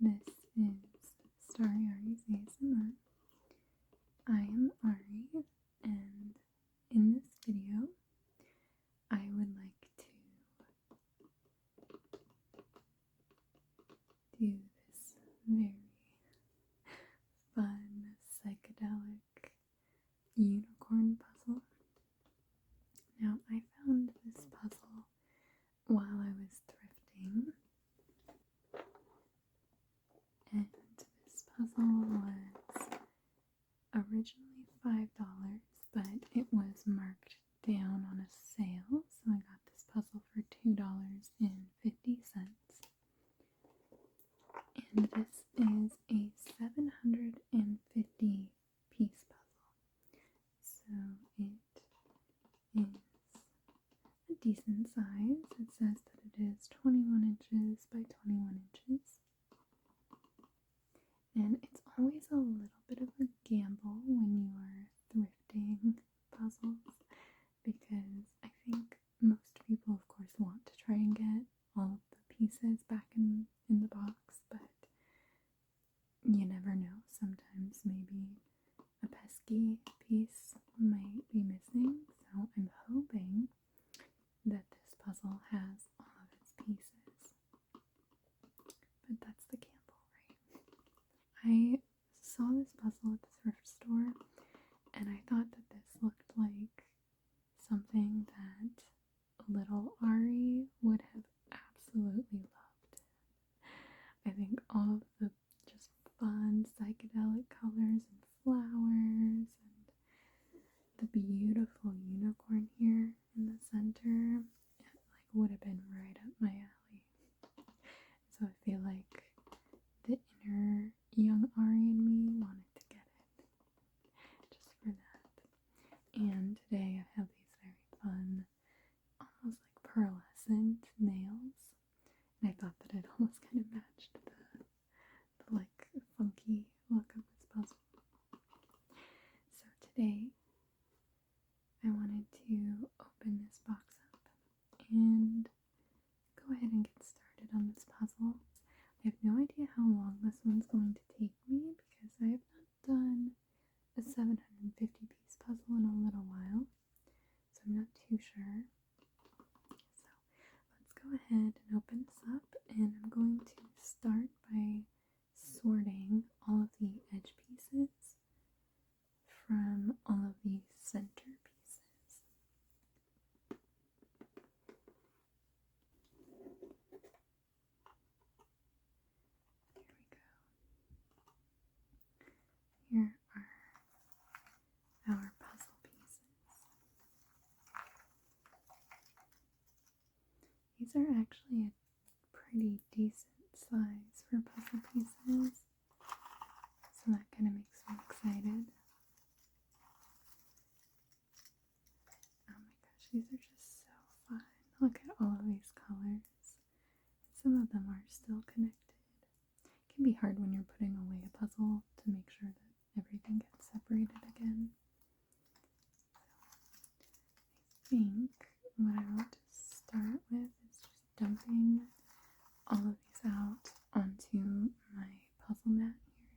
This is Starry Ari's ASMR. I am Ari, and in this video, I would like to do this very fun, psychedelic unicorn puzzle. Now, I found this puzzle while I was thrifting, and this puzzle was originally $5, but it was marked down on a sale, so I got this puzzle for $2.50. And this is a 750 piece puzzle, so it is a decent size. It says that it is 21 inches by 21 inches. And it's always a little bit of a gamble when you are thrifting puzzles, because I think most people, of course, want to try and get all of the pieces back in the box, but you never know. Sometimes maybe a pesky piece might be missing, so I'm hoping that this puzzle has all of its pieces. But that's the gamble, right? I saw this puzzle at the thrift store, and I thought that this looked like something that little Ari would have absolutely loved. I think all of the just fun psychedelic colors and flowers and the beautiful unicorn here in the center, would have been right up my alley. So I feel like the inner young Ari in me wanted to get it just for that. And today I have these very fun, almost like pearlescent nails, and I thought that it almost kind of matched the like funky look of this puzzle. So today I wanted to open this box up and go ahead and get started on this puzzle. I have no idea how long this one's going to take me, because I have not done a 750 piece puzzle in a little while, so I'm not too sure. So let's go ahead and open this up, and I'm going to start by sorting all of the edge pieces from all of the center pieces. Here we go. Here are our puzzle pieces. These are actually a pretty decent size for puzzle pieces, so that kind of makes me excited. Oh my gosh, these are just so fun. Look at all of these colors. Some of them are still connected. It can be hard when you're putting away a puzzle to make sure that everything gets separated again. I think what I want to start with is just dumping all of these out onto my puzzle mat here,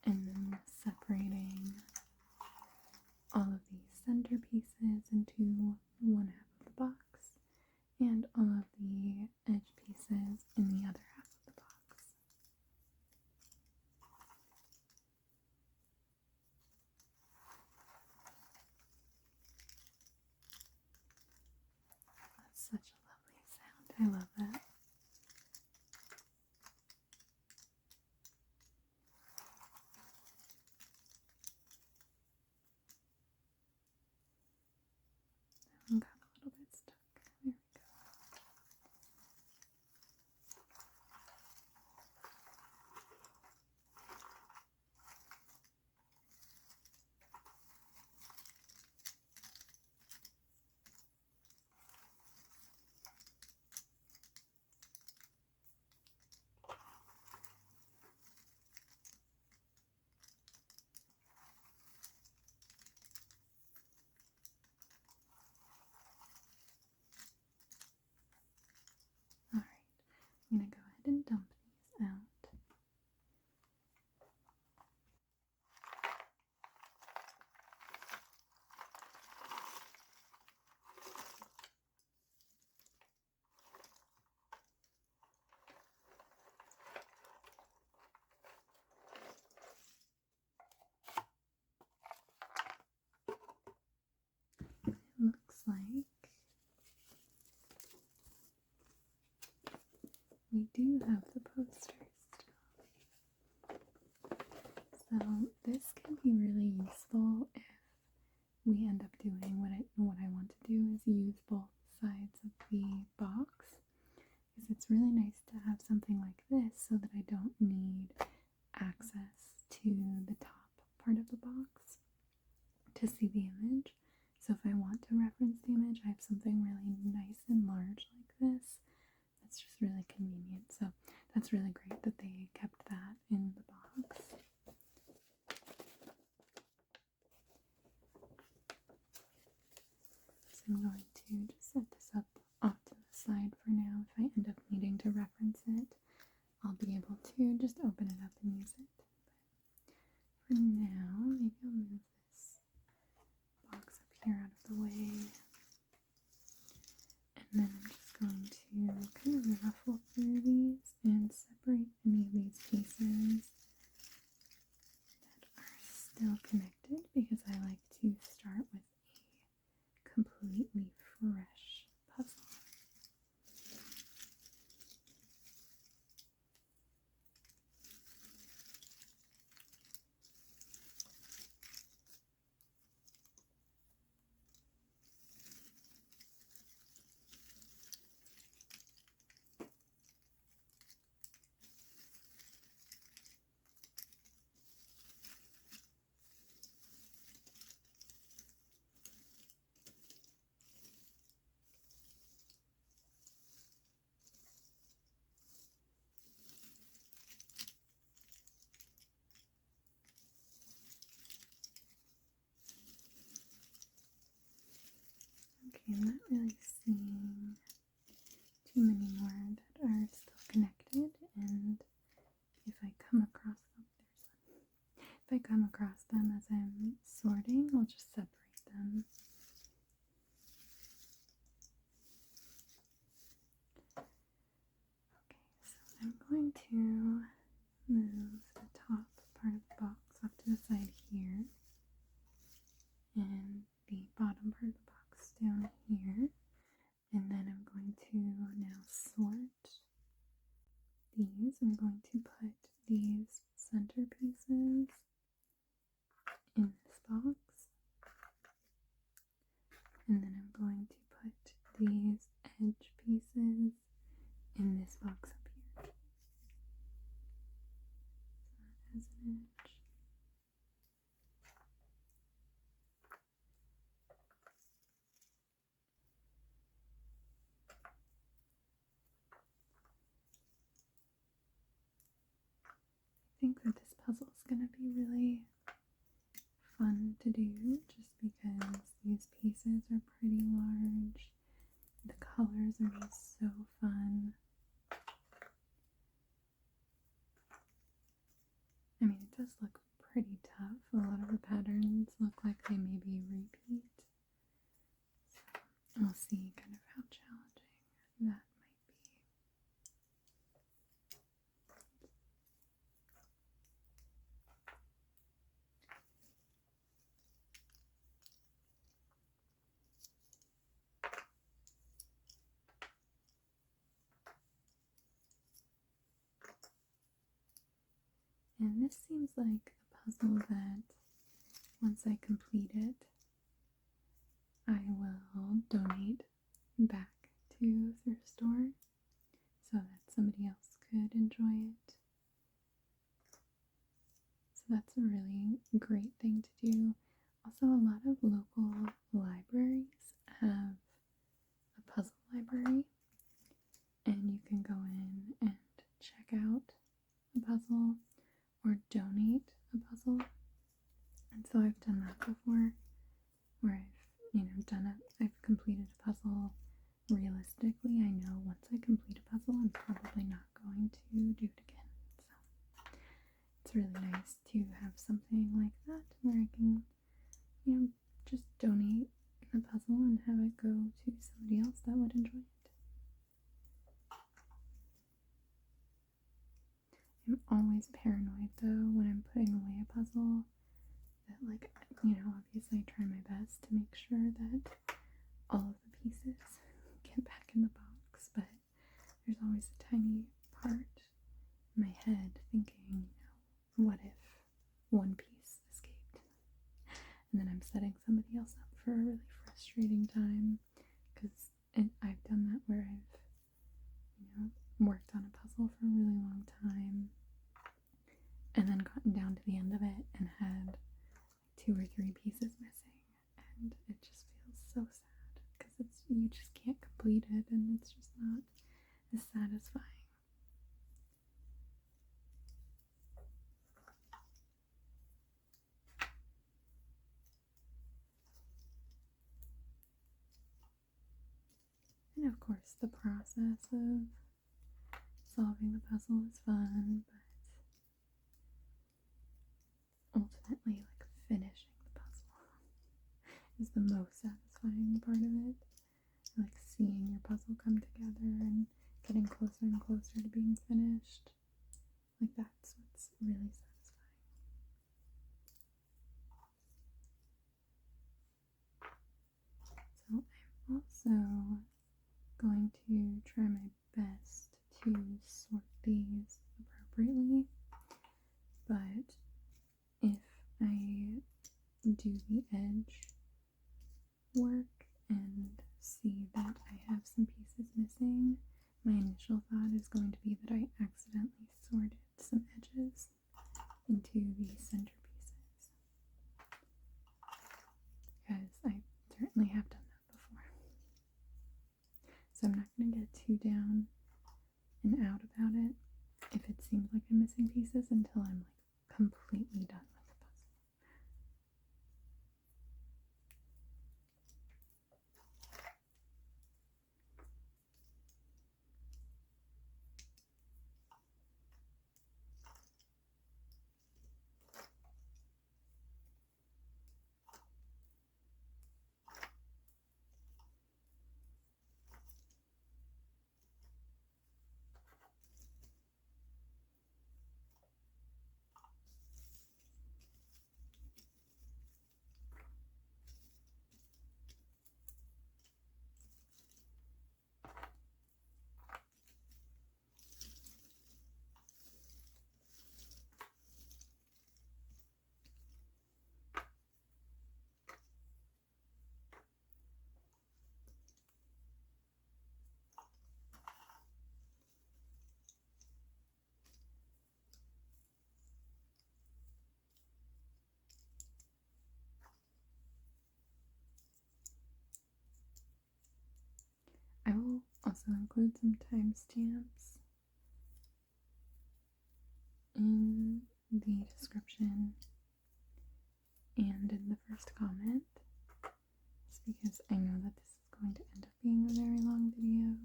and then separating all of the center pieces into one half of the box, and all of the edge pieces in the other half of the box. That's such a lovely sound. I love that. That one got a little bit stuck. There we go. something like this so that I don't need access to the top part of the box to see the image. So if I want to reference the image, I have something really nice and large like this. That's just really convenient. So that's really great that they kept that in the box. So I'm going to just set this up off to the side for now. If I end up needing to reference it, I'll be able to just open it up and use it. But for now, maybe I'll move this box up here out of the way. And then I'm just going to kind of ruffle through these and separate any of these pieces that are still connected, because I like to start with a completely fresh puzzle. Okay, I'm not really seeing too many more that are still connected, and if I come across them, if I come across them as I'm sorting, I'll just separate them. Okay, so I'm going to move the top part of the box off to the side here, and the bottom part of the box down here, and then I'm going to now sort these. I'm going to put these centerpieces in this box, and then I'm going to put these edge pieces in this box up here. So that has an edge. I think that this puzzle is going to be really fun to do, just because these pieces are pretty large. The colors are just so fun. I mean, it does look pretty tough. A lot of the patterns look like they maybe repeat. So we'll see kind of how challenging that might be. And this seems like a puzzle that once I complete it, I will donate back to a thrift store so that somebody else could enjoy it. So that's a really great thing to do. Also, a lot of local libraries have a puzzle library, and you can go in and check out a puzzle or donate a puzzle. And so I've done that before, where I've completed a puzzle. Realistically, I know once I complete a puzzle, I'm probably not going to do it again. So it's really nice to have something like that where I can, just donate the puzzle and have it go to somebody else that would enjoy it. I'm always paranoid though when I'm putting away a puzzle that, obviously I try my best to make sure that all of the pieces get back in the box, but there's always a tiny part in my head thinking, what if one piece escaped? And then I'm setting somebody else up for a really frustrating time, because I've done that where I've, worked on a puzzle for a really long time and then gotten down to the end of it and had 2 or 3 pieces missing, and it just feels so sad because you just can't complete it and it's just not as satisfying. And of course the process of solving the puzzle is fun, but ultimately like finishing the puzzle is the most satisfying part of it. Like seeing your puzzle come together and getting closer and closer to being finished. Like that's what's really satisfying. So I'm also going to try my best to sort these appropriately, but if I do the edge work and see that I have some pieces missing, my initial thought is going to be that I accidentally sorted some edges into the center pieces, because I certainly have done that before. So I'm not going to get too down and out about it if it seems like I'm missing pieces until I'm like completely done with the puzzle. I will also include some timestamps in the description and in the first comment, just because I know that this is going to end up being a very long video,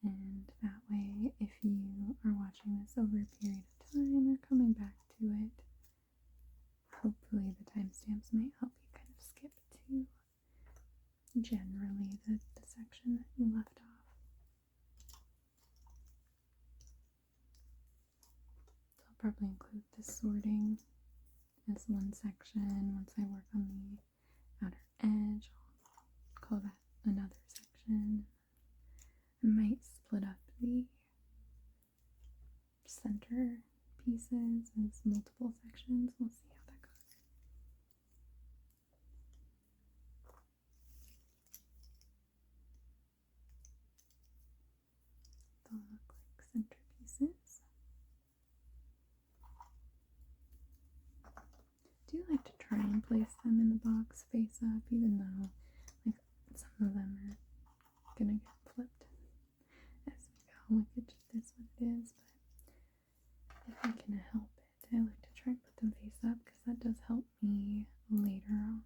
and that way if you are watching this over a period of time or coming back to it, hopefully the timestamps might help you kind of skip to generally the section that you left off. So I'll probably include the sorting as one section. Once I work on the outer edge, I'll call that another section. I might split up the center pieces as multiple sections. We'll see how that goes. They'll look like center pieces. Do like to try and place them in the box face up, even though like some of them are gonna get flipped as we go. Like it just is what it is, but if I can help it, I like to try and put them face up because that does help me later on.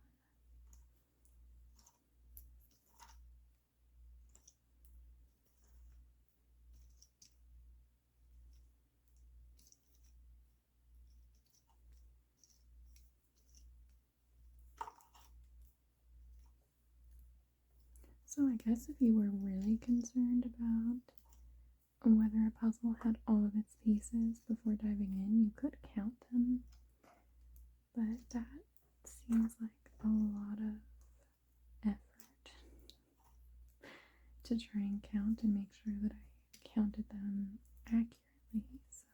So I guess if you were really concerned about whether a puzzle had all of its pieces before diving in, you could count them, but that seems like a lot of effort to try and count and make sure that I counted them accurately. So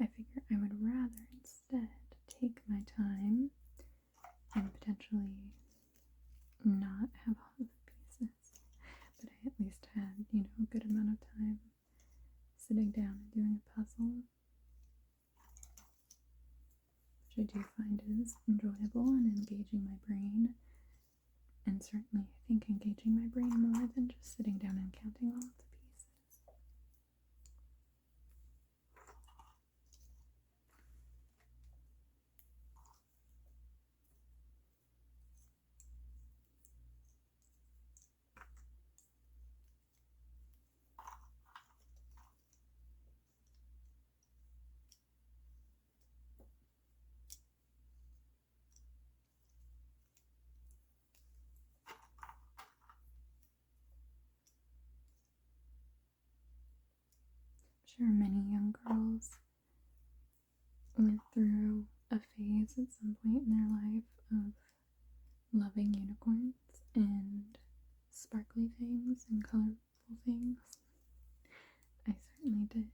I figure I would rather instead take my time and potentially not have all of the pieces, but I at least had, a good amount of time sitting down and doing a puzzle, which I do find is enjoyable and engaging my brain. And certainly, I think engaging my brain more than just sitting down and counting all of the pieces. I'm sure many young girls went through a phase at some point in their life of loving unicorns and sparkly things and colorful things. I certainly did.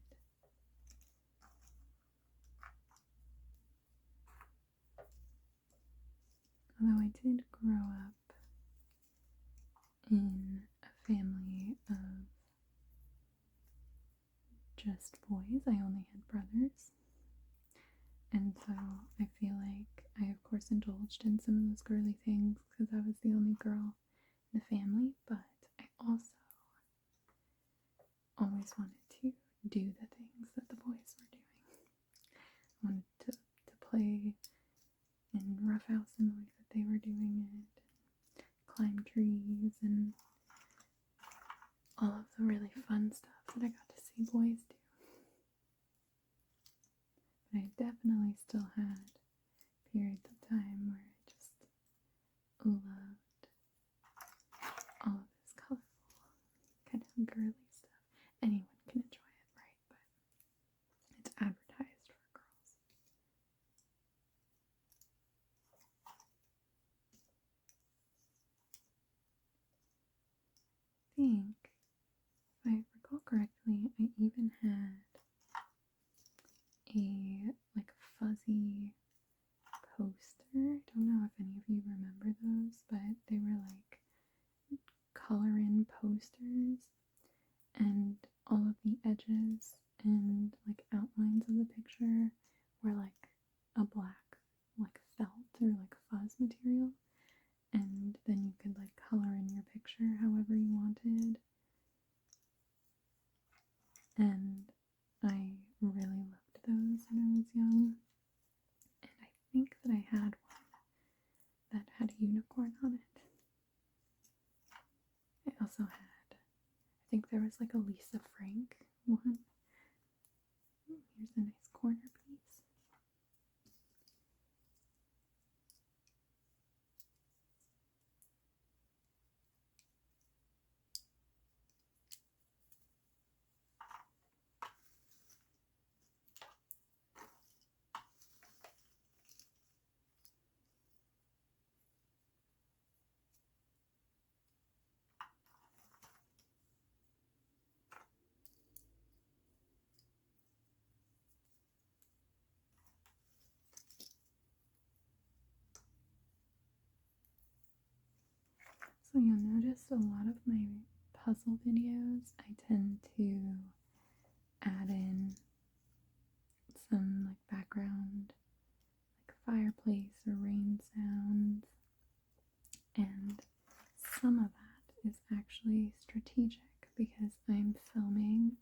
Although I did grow up in a family of just boys, I only had brothers. And so I feel like I, of course, indulged in some of those girly things because I was the only girl in the family, but I also always wanted to do the things that the boys were doing. I wanted to play and roughhouse in the way that they were doing it, and climb trees, and all of the really fun stuff that I got to see boys do. But I definitely still had periods of time where I just loved all of this colorful, kind of girly stuff. Anyone can enjoy it, right? But it's advertised for girls. I think, if I recall correctly, I even had a like fuzzy poster. I don't know if any of you remember those, but they were like color in posters, and all of the edges and like outlines of the picture were like a black like felt or like fuzz material, and then you could like color in your picture however you wanted. And I really loved those when I was young. And I think that I had one that had a unicorn on it. I also had, I think there was like a Lisa Frank one. Here's a nice corner piece. So you'll notice a lot of my puzzle videos, I tend to add in some like background, like fireplace or rain sounds, and some of that is actually strategic because I'm filming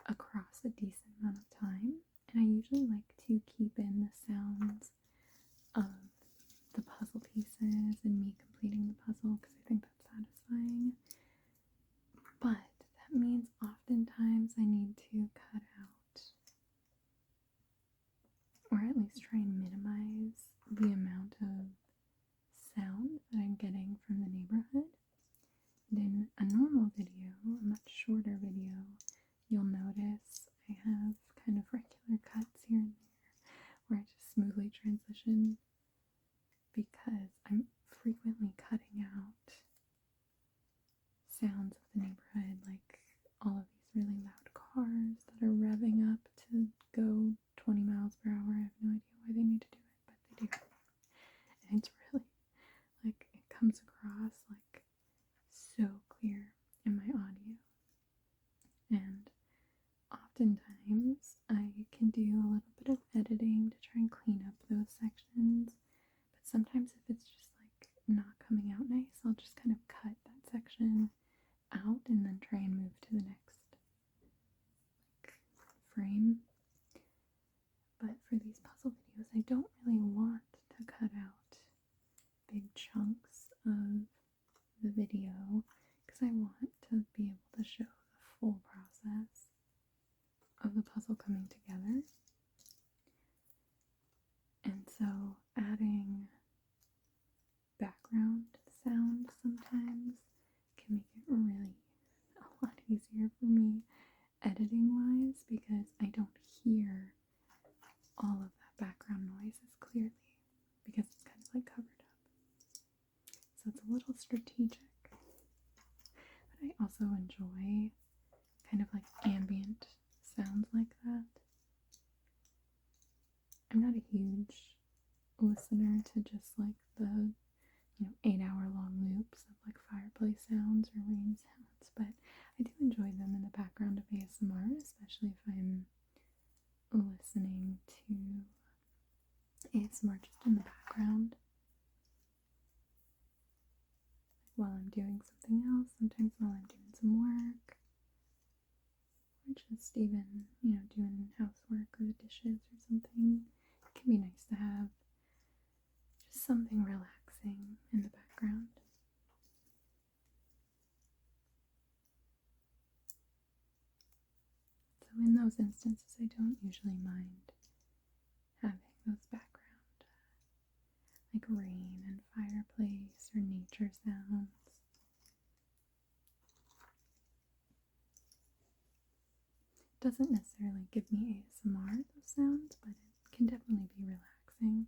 across a decent amount of time, and I usually like to keep in the sounds of the puzzle pieces and me completing the puzzle because I think that's satisfying. But that means oftentimes I need to cut out, or at least try and minimize, the amount of sound that I'm getting from the neighborhood. And in a normal video, a much shorter video, you'll notice I have kind of regular cuts here and there where I just smoothly transition because I'm frequently cutting out sounds of the neighborhood, like all of these really loud cars that are revving up to go 20 miles per hour. I have no idea why they need to do it, but they do. And it's really, like, it comes across like so clear in my audio. big chunks of the video because I want to be able to show the full process of the puzzle coming together. And so adding background sound sometimes can make it really a lot easier for me editing wise because I don't hear all of that background noise as clearly because it's kind of like covered up. So it's a little strategic. But I also enjoy kind of like ambient sounds like that. I'm not a huge listener to just like the 8-hour long loops of like fireplace sounds or rain sounds, but I do enjoy them in the background of ASMR, especially if I'm listening to ASMR just in the background while I'm doing something else, sometimes while I'm doing some work, or just even, doing housework or the dishes or something. It can be nice to have just something relaxing in the background. So in those instances, I don't usually mind having those background, like rain and fireplace or nature sounds. It doesn't necessarily give me ASMR, those sounds, but it can definitely be relaxing.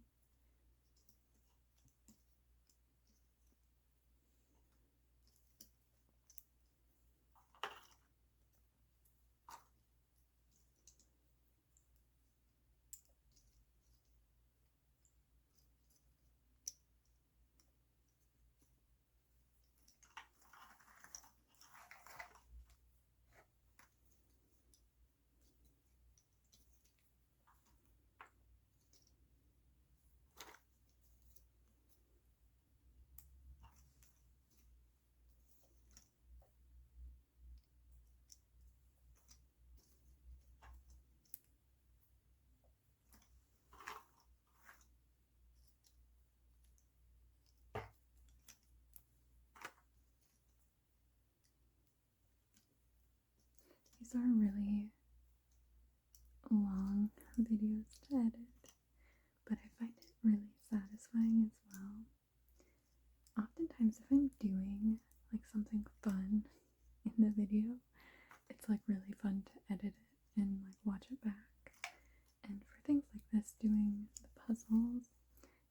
These are really long videos to edit, but I find it really satisfying as well. Oftentimes if I'm doing like something fun in the video, it's like really fun to edit it and like watch it back. And for things like this, doing the puzzles,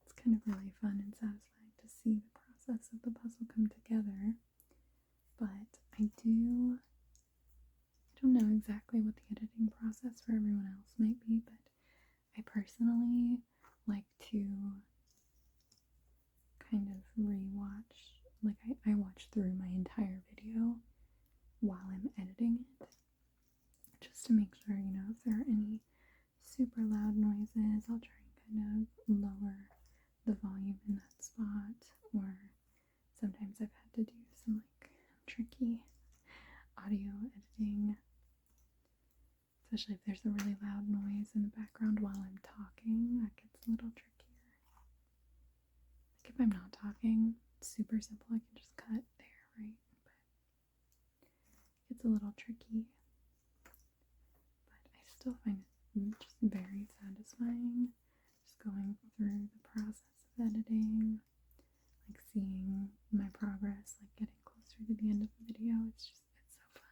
it's kind of really fun and satisfying to see the process of the puzzle come together. But I don't know exactly what the editing process for everyone else might be, but I personally like to kind of rewatch, like I watch through my entire video while I'm editing it, just to make sure, if there are any super loud noises, I'll try and kind of lower the volume in that spot, or sometimes I've had to do some like tricky audio editing, especially if there's a really loud noise in the background while I'm talking. That gets a little trickier. Like if I'm not talking, it's super simple, I can just cut there, right? But it's a little tricky. But I still find it just very satisfying, just going through the process of editing, like seeing my progress, like getting closer to the end of the video. It's so fun.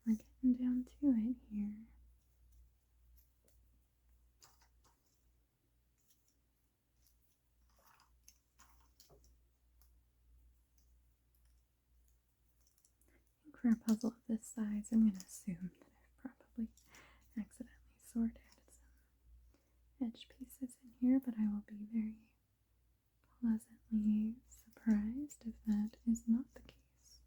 We're getting down to it here. I think for a puzzle of this size, I'm going to assume that I've probably accidentally sorted some edge pieces in here, but I will be very pleasantly surprised if that is not the case.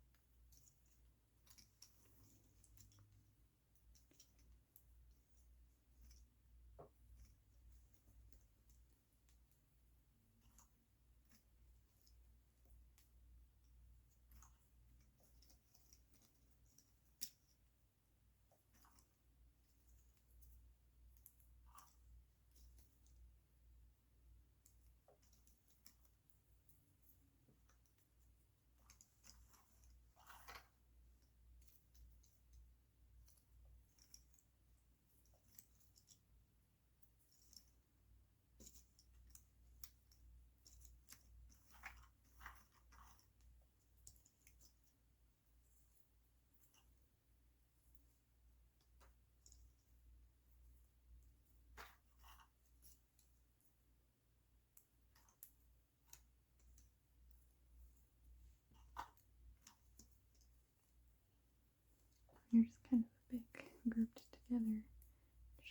here's kind of a big grouped together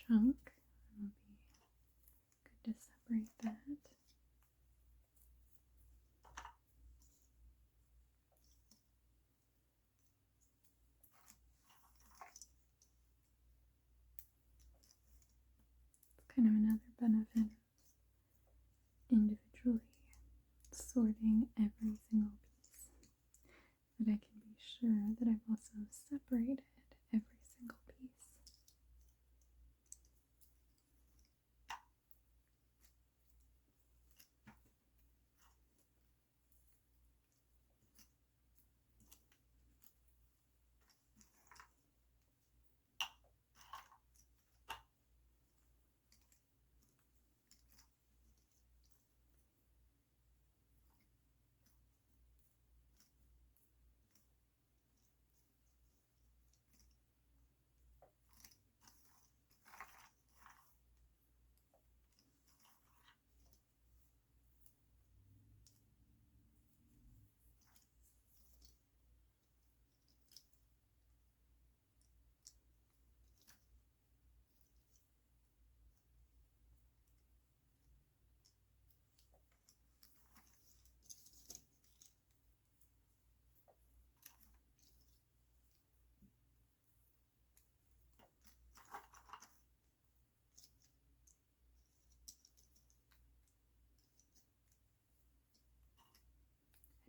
chunk. It'll be good to separate that. It's kind of another benefit of individually sorting every single piece, that I can be sure that I've also separated every single piece.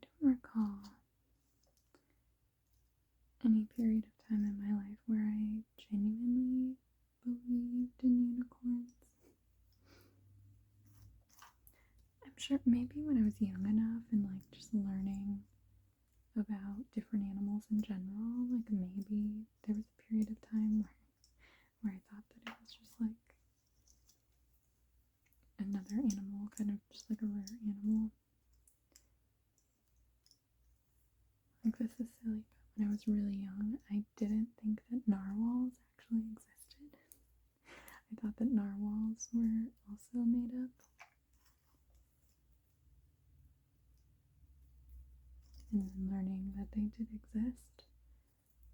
I don't recall any period of time in my life where I genuinely believed in unicorns. I'm sure maybe when I was young enough and like just learning about different animals in general, like maybe there was a period of time where I thought that it was just like another animal, kind of just like a rare animal. Like, this is silly, but when I was really young, I didn't think that narwhals actually existed. I thought that narwhals were also made up. And then learning that they did exist,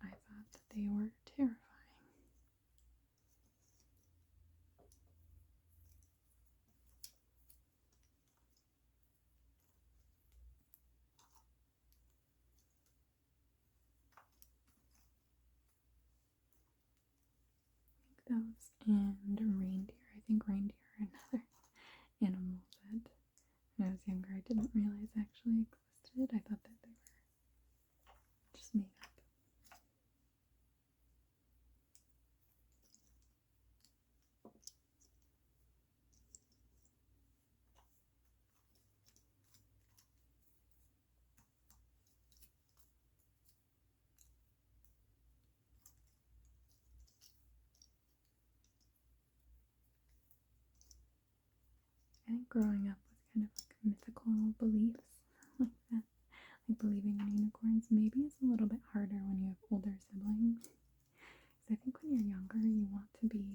I thought that they were terrifying. Those and reindeer. I think reindeer are another animal that when I was younger I didn't realize actually existed. I thought that they were just made up. I think growing up with kind of like mythical beliefs like that, like believing in unicorns, maybe it's a little bit harder when you have older siblings. Because I think when you're younger, you want to be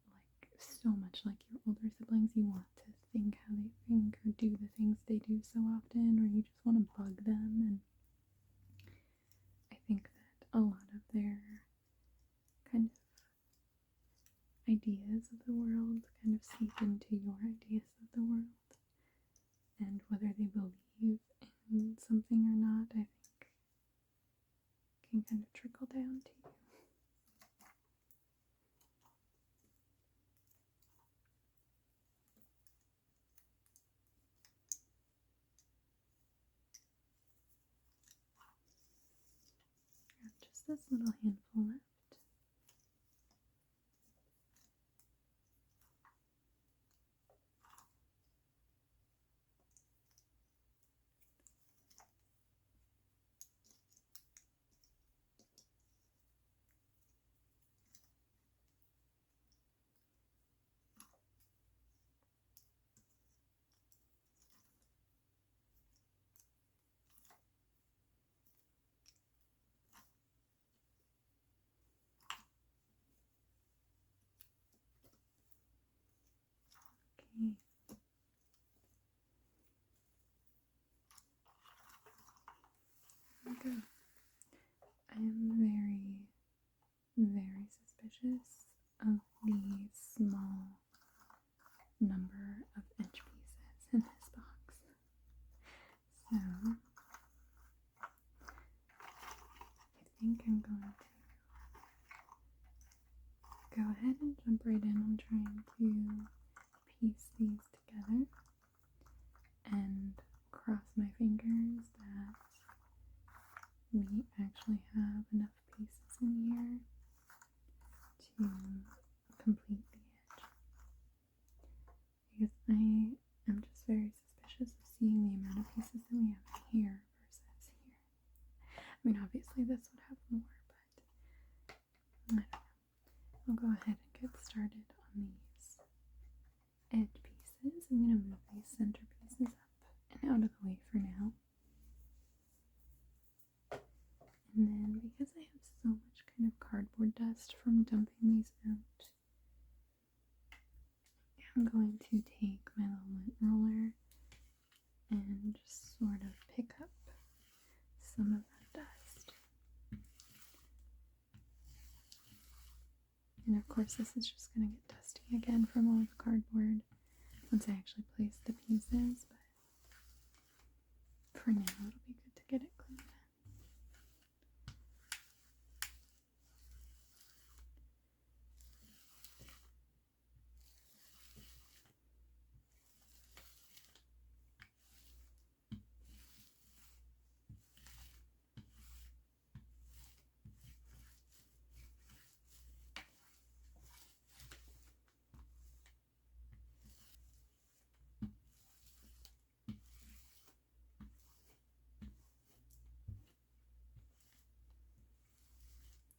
like so much like your older siblings. You want to think how they think or do the things they do so often, or you just want to bug them. And I think that a lot of their kind of ideas of the world kind of seep into your ideas of the world, and whether they believe in something or not, I think can kind of trickle down to you. Got just this little handful left. Okay. There we go. I am very suspicious of the small number of edge pieces in this box. So I think I'm going to go ahead and jump right in on trying to piece these together and cross my fingers that we actually have enough pieces in here to complete the edge. Because I am just very suspicious of seeing the amount of pieces that we have here versus here. I mean, obviously this would have more, but I don't know. I'll go ahead and get started on these edge pieces. I'm going to move these center pieces up and out of the way for now. And then, because I have so much kind of cardboard dust from dumping these out, I'm going to take my little lint roller and just sort of pick up some of that dust. And of course this is just going to get dusty again from all the cardboard once I actually place the pieces, but for now it'll be good to get it clean.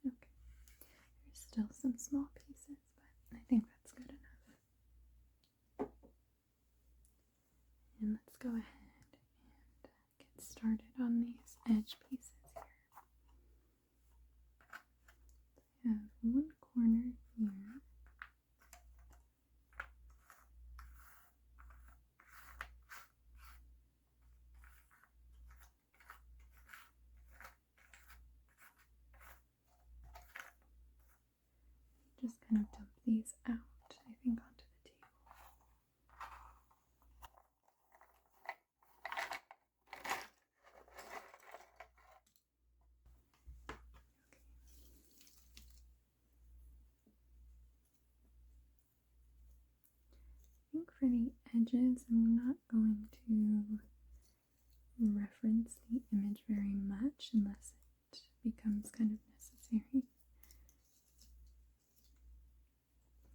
Okay, there's still some small pieces, but I think that's good enough. And let's go ahead and get started on these edge pieces here. I have one corner here. Just kind of dump these out, I think, onto the table. I think for the edges, I'm not going to reference the image very much unless it becomes kind of necessary.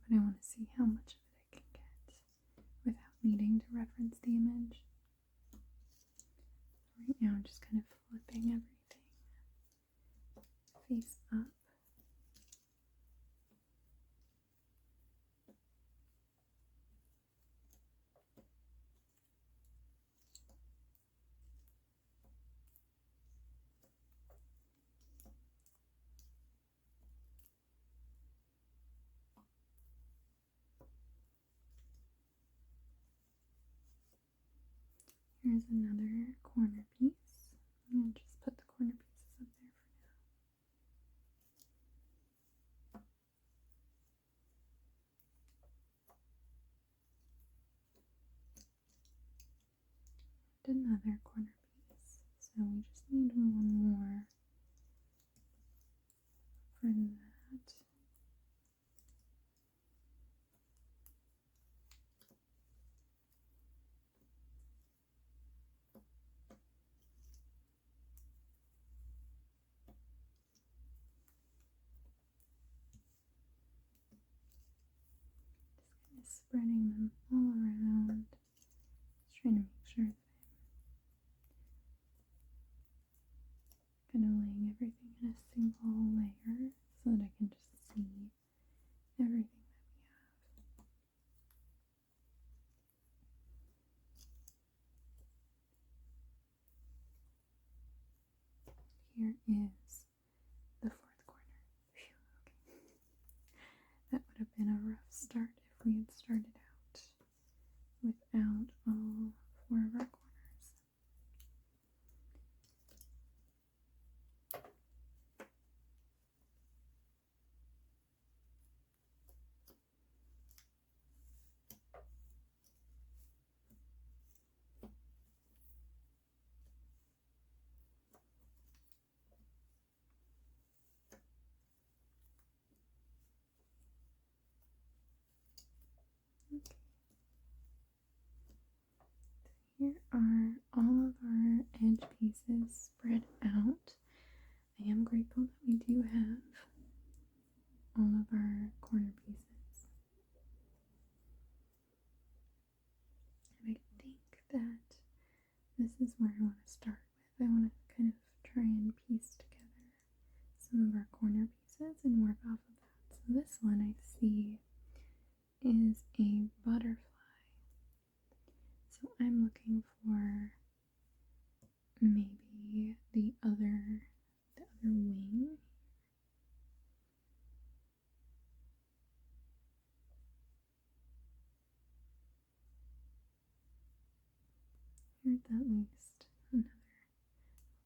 But I want to see how much of it I can get without needing to reference the image. Right now I'm just kind of flipping everything face up. Here's another corner piece. I'm going to just put the corner pieces up there for now. And another corner piece. So we just need one more for that. Just spreading them all around, just trying to make sure that I'm kind of laying everything in a single layer so that I can just see everything that we have. Here is the fourth corner. Phew, okay. That would have been a rough start if we had started out without all four of our corners. pieces spread out. I am grateful that we do have all of our corner pieces. And I think that this is where I want to start with. I want to kind of try and piece together some of our corner pieces and work off of that. So this one I see is a butterfly. So I'm looking for maybe the other wing. Here's at least another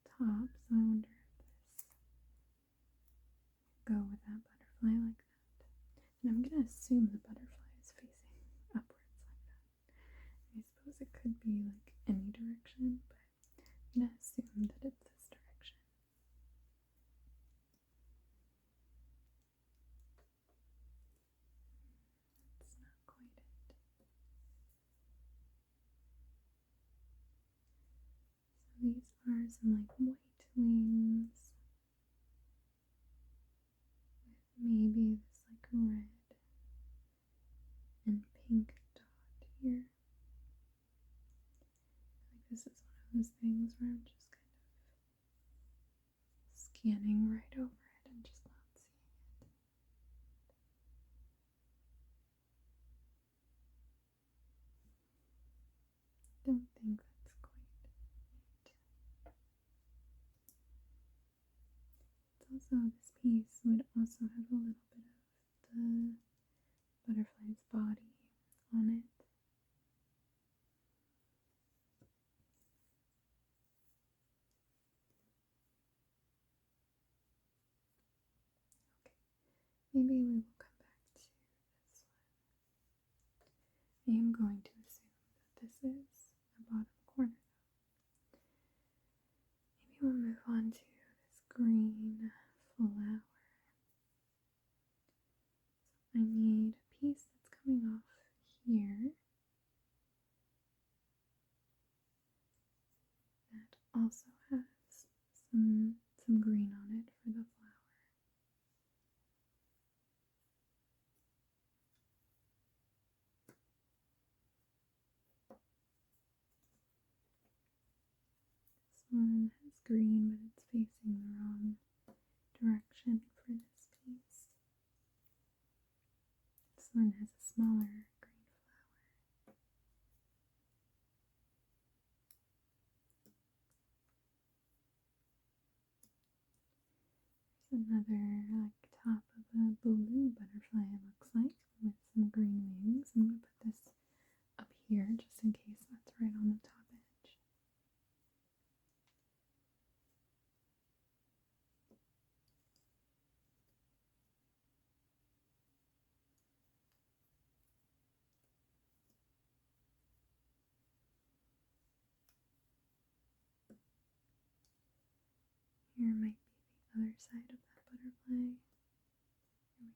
top, so I wonder if this would go with that butterfly like that. And I'm gonna assume the butterfly is facing upwards like that. I suppose it could be like any direction, but I'm gonna assume that it's this direction. That's not quite it. So these are some like white wings with maybe this like red and pink dot here. Like this is one of those things where I'm just kind of scanning right over it and just not seeing it. Don't think that's quite it. It's also, this piece would also have a little bit of the butterfly's body on it. Maybe we will come back to this one. I am going to assume that this is the bottom corner though. Maybe we'll move on to this green flower. So I need a piece that's coming off here that also has some green on it for the flower. This one has green, but it's facing the wrong direction for this piece. This one has a smaller green flower. There's another like top of a blue butterfly, it looks like, with some green wings. I'm going to put this up here just in case that's right on the top edge. Here might be the other side of that butterfly. Here we go.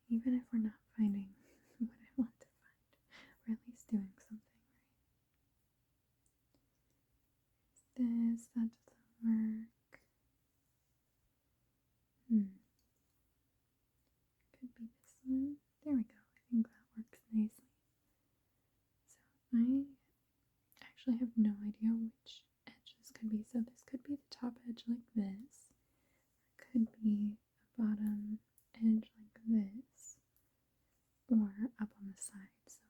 Even if we're not finding what I want to find, we're at least doing something, right? This, that doesn't work. Could be this one. There we go. I think that works nicely. So I actually have no idea which edge this could be. So this could be the top edge like this. It could be the bottom edge like this. Or up on the side. So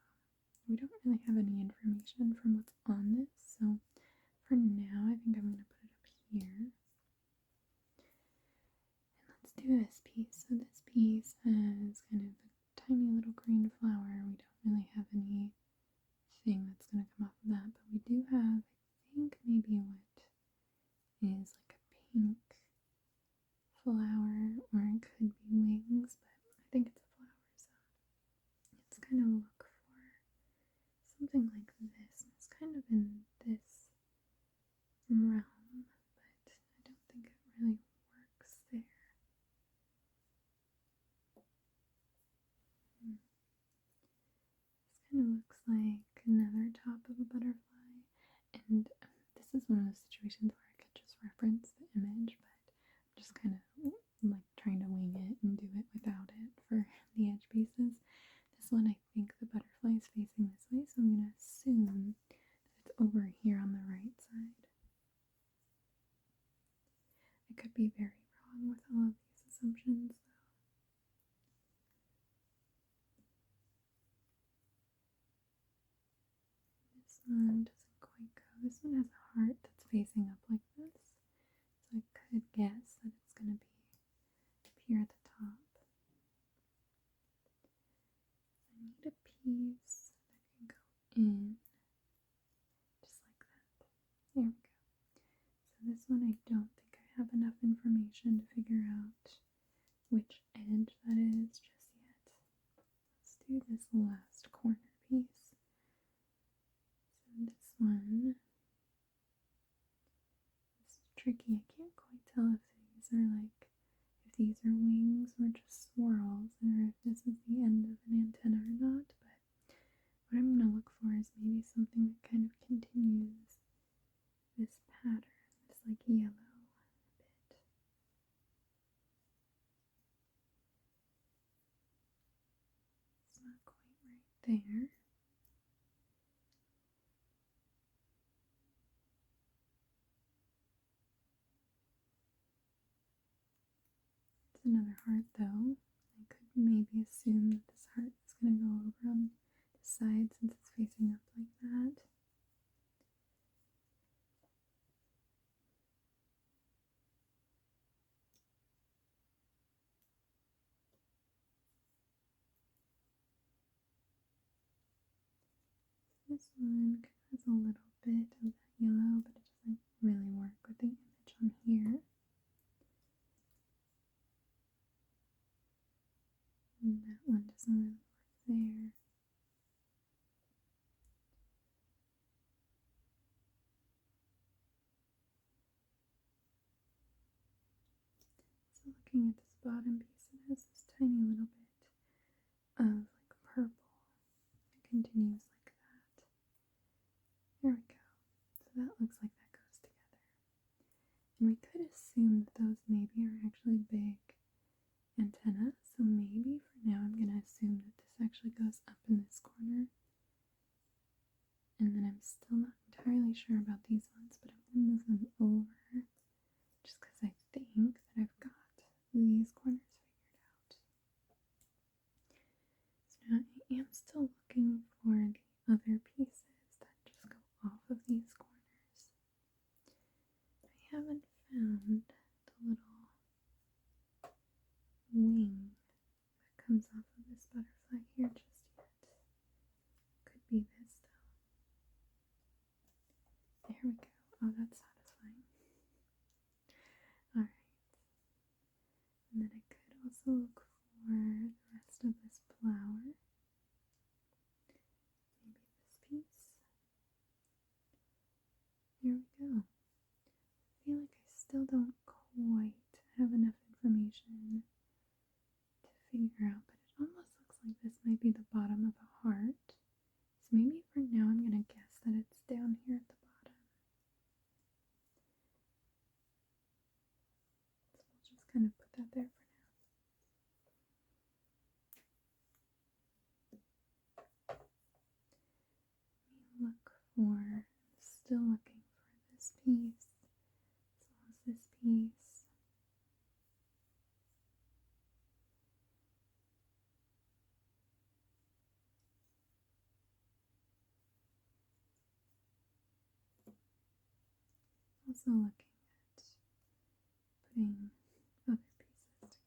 we don't really have any information from what's on this. So for now, I think I'm going to put it up here. And let's do this piece. So this piece has kind of a tiny little green flower. We don't really have anything that's going to come off of that, but we do have, I think, maybe what is like a pink flower, or it could be wings, but I think it's a flower, so let's kind of look for something like this. It's kind of in this realm, but I don't think it really works there. This kind of looks like another top of a butterfly, and those situations where I could just reference the image, but I'm just kind of like trying to wing it and do it without it for the edge pieces. This one, I think the butterfly is facing this way, so I'm going to assume that it's over here on the right side. I could be very wrong with all of these assumptions, though. This one doesn't quite go. This one has a heart that's facing up like this, so I could guess that it's going to be up here at the top. I need a piece that can go in, just like that. There we go. So this one I don't think I have enough information to figure out which edge that is just yet. Let's do this last corner piece. So this one is tricky. I can't quite tell if these are wings or just swirls, or if this is the end of an antenna or not, but what I'm going to look for is maybe something that kind of continues this pattern, this like yellow bit. It's not quite right there. It's another heart though. I could maybe assume that this heart is going to go over on the side since it's facing up like that. This one has a little bit of that yellow, but it doesn't really work with the image on here. And that one doesn't really work there. So looking at this bottom piece, it has this tiny little bit of like purple that continues like that. There we go. So that looks like that goes together. And we could assume that those maybe are actually big antennas. So maybe for now I'm going to assume that this actually goes up in this corner. And then I'm still not entirely sure about these ones, but I'm going to move them over just because I think that I've got these corners figured out. So now I am still looking for the other pieces that just go off of these corners. I haven't found the little wing that comes off of this butterfly here just yet. Could be this though. There we go. Oh, that's satisfying. Alright. And then I could also look for the rest of this flower. Maybe this piece. There we go. I feel like I still don't quite have enough information to figure out, but it almost looks like this might be the bottom of a heart. So maybe for now I'm going to guess that it's down here at the bottom. So we'll just kind of put that there for now. Still looking for this piece, as well as this piece. Also looking at putting other pieces together,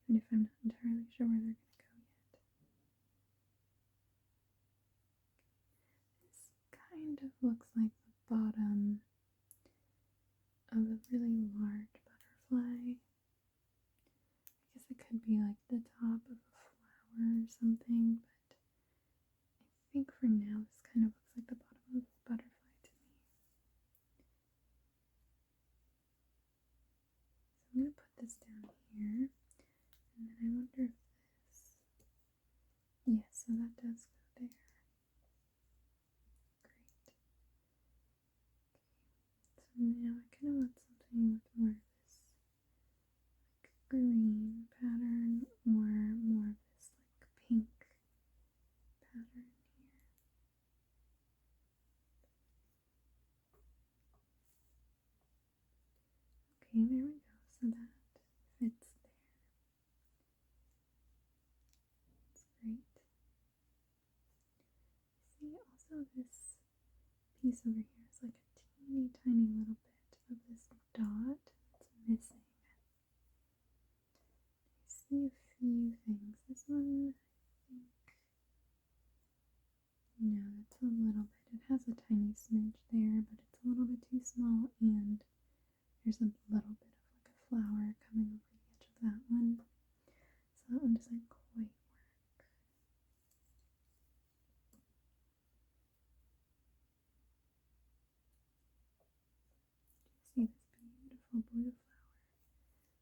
even if I'm not entirely sure where they're going to go yet. This kind of looks like the bottom of a really large butterfly. I guess it could be like the top of a flower or something, but I think for now this kind of looks like the bottom of a butterfly to me. So I'm going to put this down here, and then I wonder if this, yes, so that does go there. Great. Okay. this piece over here is like a teeny tiny little bit of this dot that's missing. I see a few things. This one, I think, no, that's a little bit. It has a tiny smidge there, but it's a little bit too small, and there's a little bit of like a flower coming over the edge of that one. So that one doesn't quite work. See this beautiful blue flower?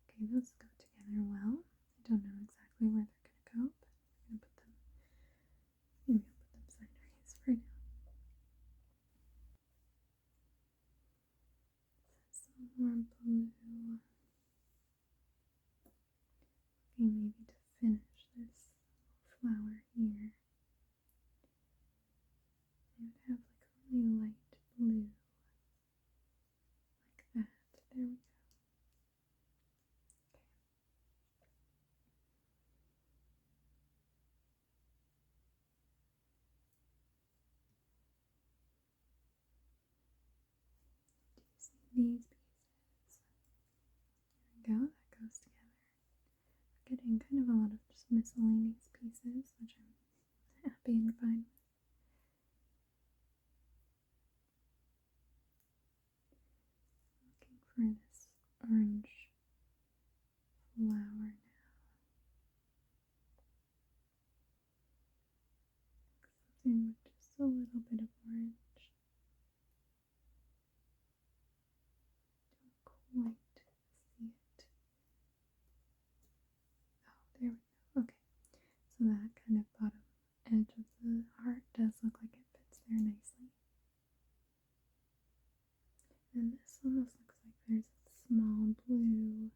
Okay, those go together well. I don't know exactly where they're going to go, but I'm going to put them, maybe I'll put them sideways for now. Some more blue. Looking maybe to finish this flower here. I would have like a really light blue. Like that. There we go. Do you see these pieces? There we go, that goes together. We're getting kind of a lot of just miscellaneous pieces, which I'm happy and fine with. Looking for this orange flower now. Something with just a little bit of orange. Don't quite see it. Oh, there we go. Okay. So that kind of bottom edge of the heart does look like it fits there nicely. And this almost looks like there's a small blue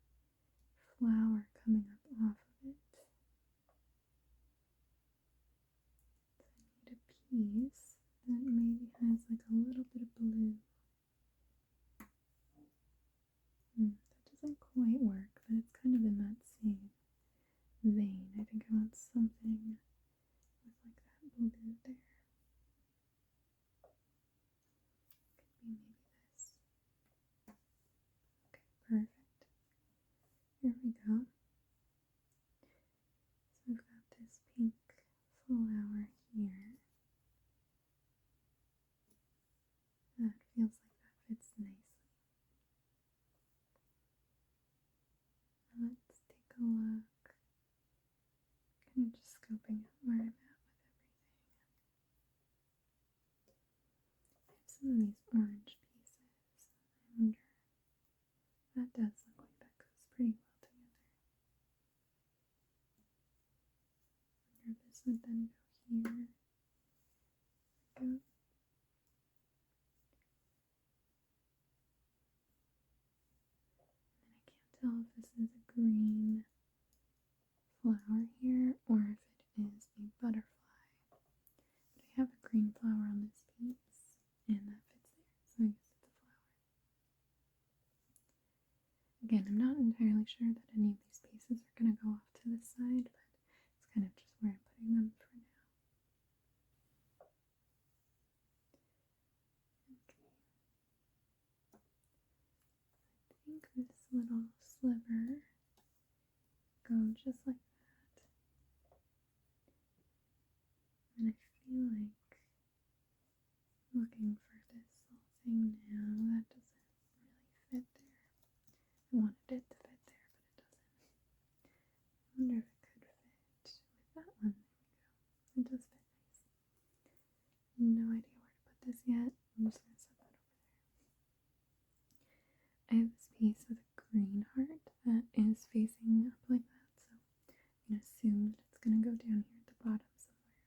flower coming up off of it. So I need a piece that maybe has like a little bit of blue. That doesn't quite work, but it's kind of in that same vein. I think I want something with like that blue there. Could be maybe this. Okay, perfect. Here we go. So we've got this pink flower here. That feels like that fits nicely. Now let's take a look. Kind of just scoping out where I'm at with everything. I have some of these orange pieces. I wonder, that does look like that goes pretty well together. I wonder if this would then go here. There we go. And I can't tell if this is a green flower here or if it is a butterfly. But I have a green flower on this piece and that fits there, so I guess it's a flower. Again, I'm not entirely sure that any of these pieces are going to go off to the side, but it's kind of just where I'm putting them for now. Okay. I think this little sliver goes just like that. And I feel like looking for this little thing now, that doesn't really fit there. I wanted it to fit there, but it doesn't. I wonder if it could fit with that one. There we go. It does fit nice. No idea where to put this yet. I'm just going to set that over there. I have this piece with a green heart that is facing up like that, so I'm going to assume that it's going to go down here at the bottom somewhere.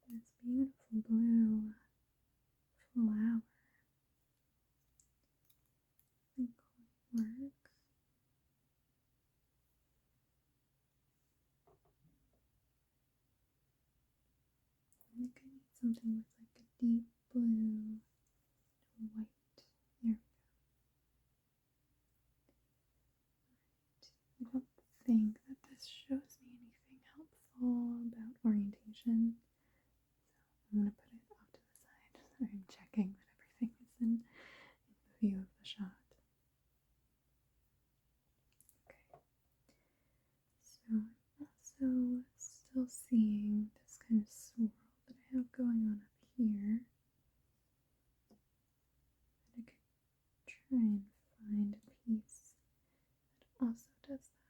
This beautiful blue flower doesn't quite work. I think I need something with like a deep blue to white. There we go. think that this shows me anything helpful about orientation. So I'm going to put it off to the side. I'm checking that everything is in view of the shot. Okay. So I'm also still seeing this kind of swirl that I have going on up here. I could try and find a piece that also does that.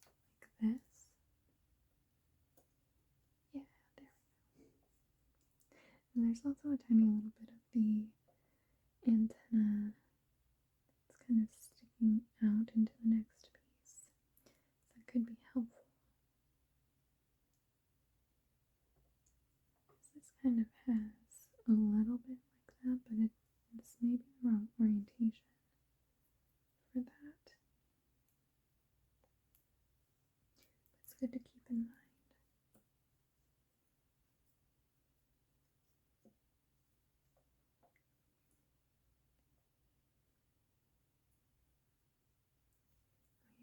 Like this. Yeah, there we go. And there's also a tiny little bit of the antenna that's kind of sticking out into the next piece. So that could be helpful. This kind of has a little bit like that, but it's maybe the wrong orientation for that. But it's good to keep in mind.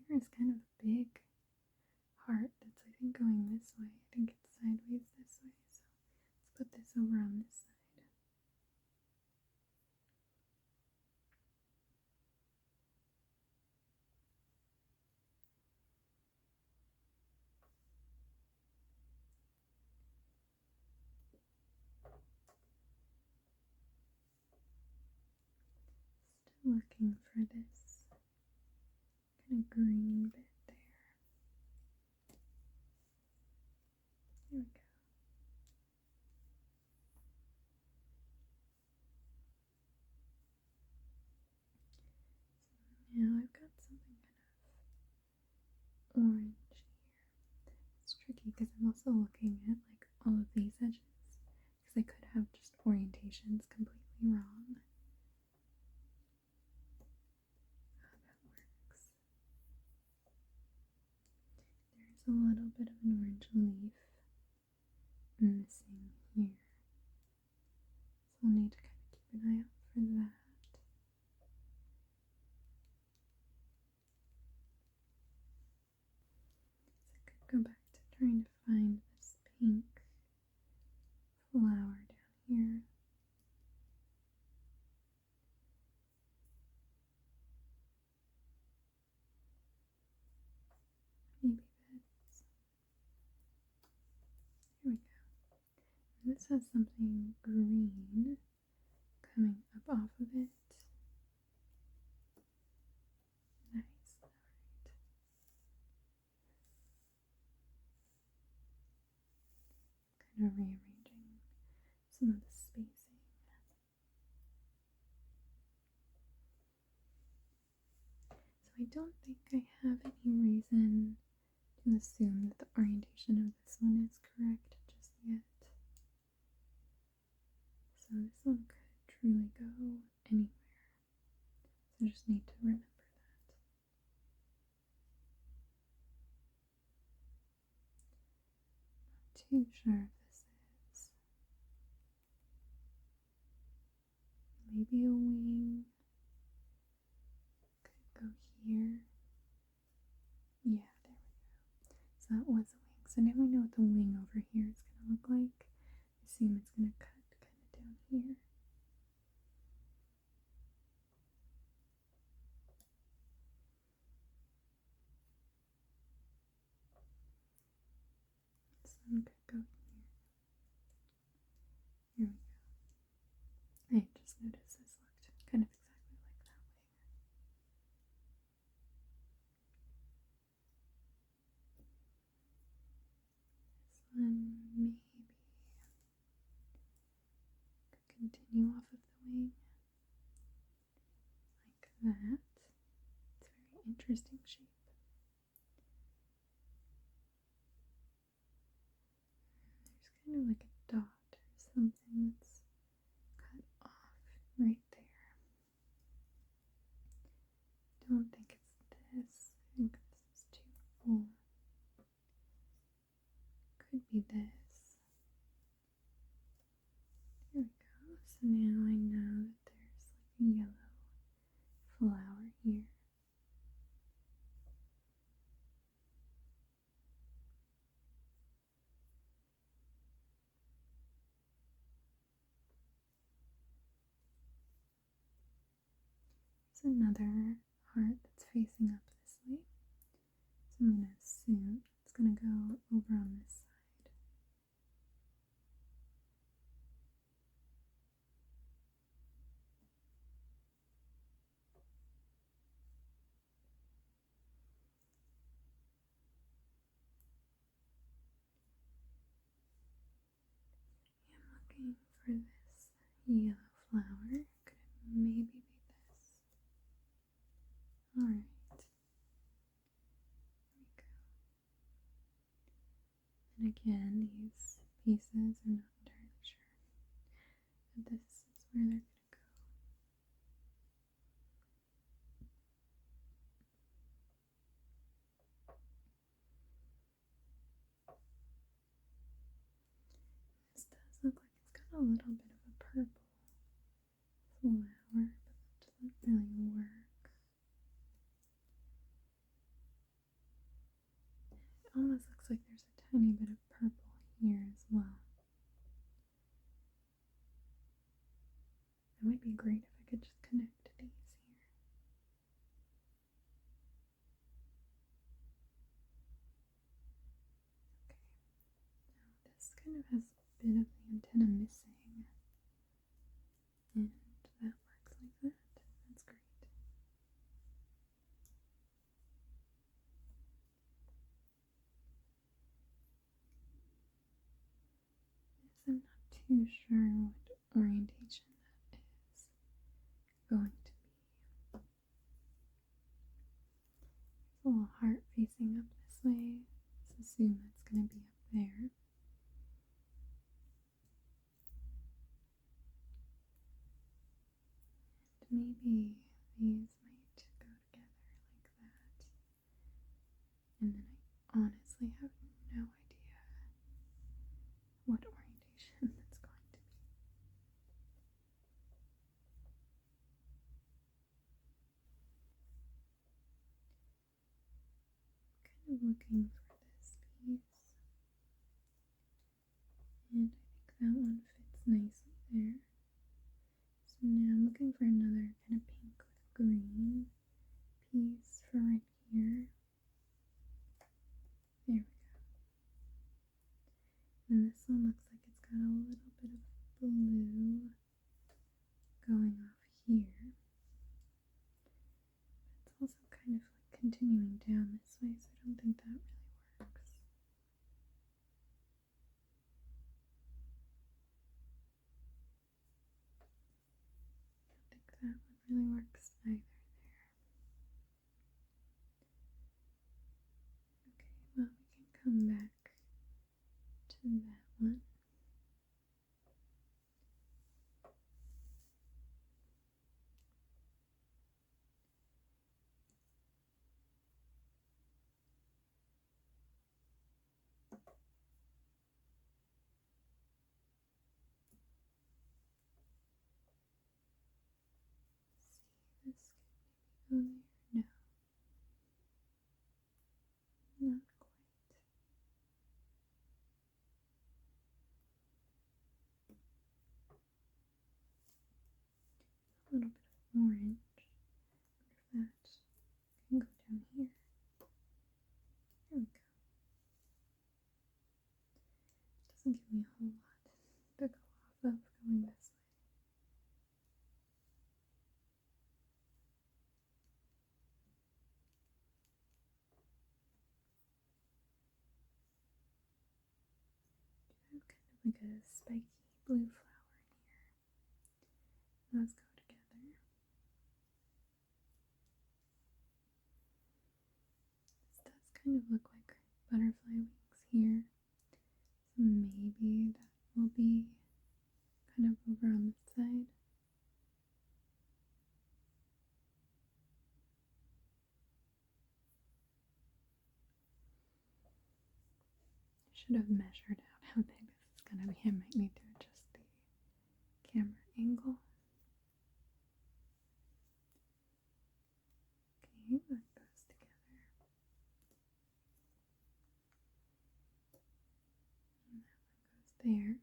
Here is kind of a big heart that's, I think, going this way. I think it's sideways this way, so let's put this over on this side. Still looking for this kind of green bit there. There we go. So now I've got something kind of orange here. It's tricky because I'm also looking at like all of these edges because I could have just orientations completely wrong. How that works. There's a little bit of an orange leaf missing here. So we'll need to kind of keep an eye out for that. So I could go back to trying to find this pink flower down here. Maybe this. Here we go. And this has something green coming up off of it. Nice. Alright. Kind of rearranging some of the spacing. So I don't think I have any reason to assume that the orientation of this one is correct just yet. So this one could truly go anywhere. So I just need to remember that. Not too sure if this is maybe a wing. Could go here. Yeah, there we go. So that was a wing. So now we know what the wing over here is going to look like. I assume it's going to cut kind of down here. This one could go here. Here we go. I just noticed this looked kind of exactly like that wing. This one maybe could continue off of the wing like that. It's a very interesting shape. There's kind of like a dot or something that's cut off right there. I don't think it's this. I think this is too full. Could be this. There we go. So now I know that there's like a yellow flower here. There's another heart that's facing up this way. So I'm going to assume it's going to go over on this side. I'm looking for this yellow flower. Could it maybe be this? Alright. There we go. And again, these pieces are not entirely sure. But this is where they're going to go. This does look like it's got a little bit of a purple flower, but that doesn't really work. It almost looks like there's a tiny bit of purple here as well. It might be great if I could just connect these here. Okay, now this kind of has a bit of the antenna missing, and that works like that. That's great. I'm not too sure what orientation that is going to be. There's a little heart facing up this way. Let's assume that's going to be up there. And maybe these might go together like that. And then I honestly have no idea what orientation that's going to be. I'm kind of looking for this piece, and I think that one fits nicely there. So now I'm looking for another kind of pink with green piece for right here. There we go. And this one looks like it's got a little bit of blue going off here. But it's also kind of like continuing down this way, so I don't think that really works. I don't think that one really works either there. Okay, well, we can come back to that one. See, this could maybe go there. No, not quite. A little bit of orange. I wonder if that can go down here. There we go. Doesn't give me a whole lot to go off of going this way. You have kind of like a spiky blue flower in here. Those go together. This does kind of look like butterfly wings here. So maybe that will be kind of over on this side. I should have measured out how big this is going to be. I might need to adjust the camera angle. Okay, that goes together. And that one goes there.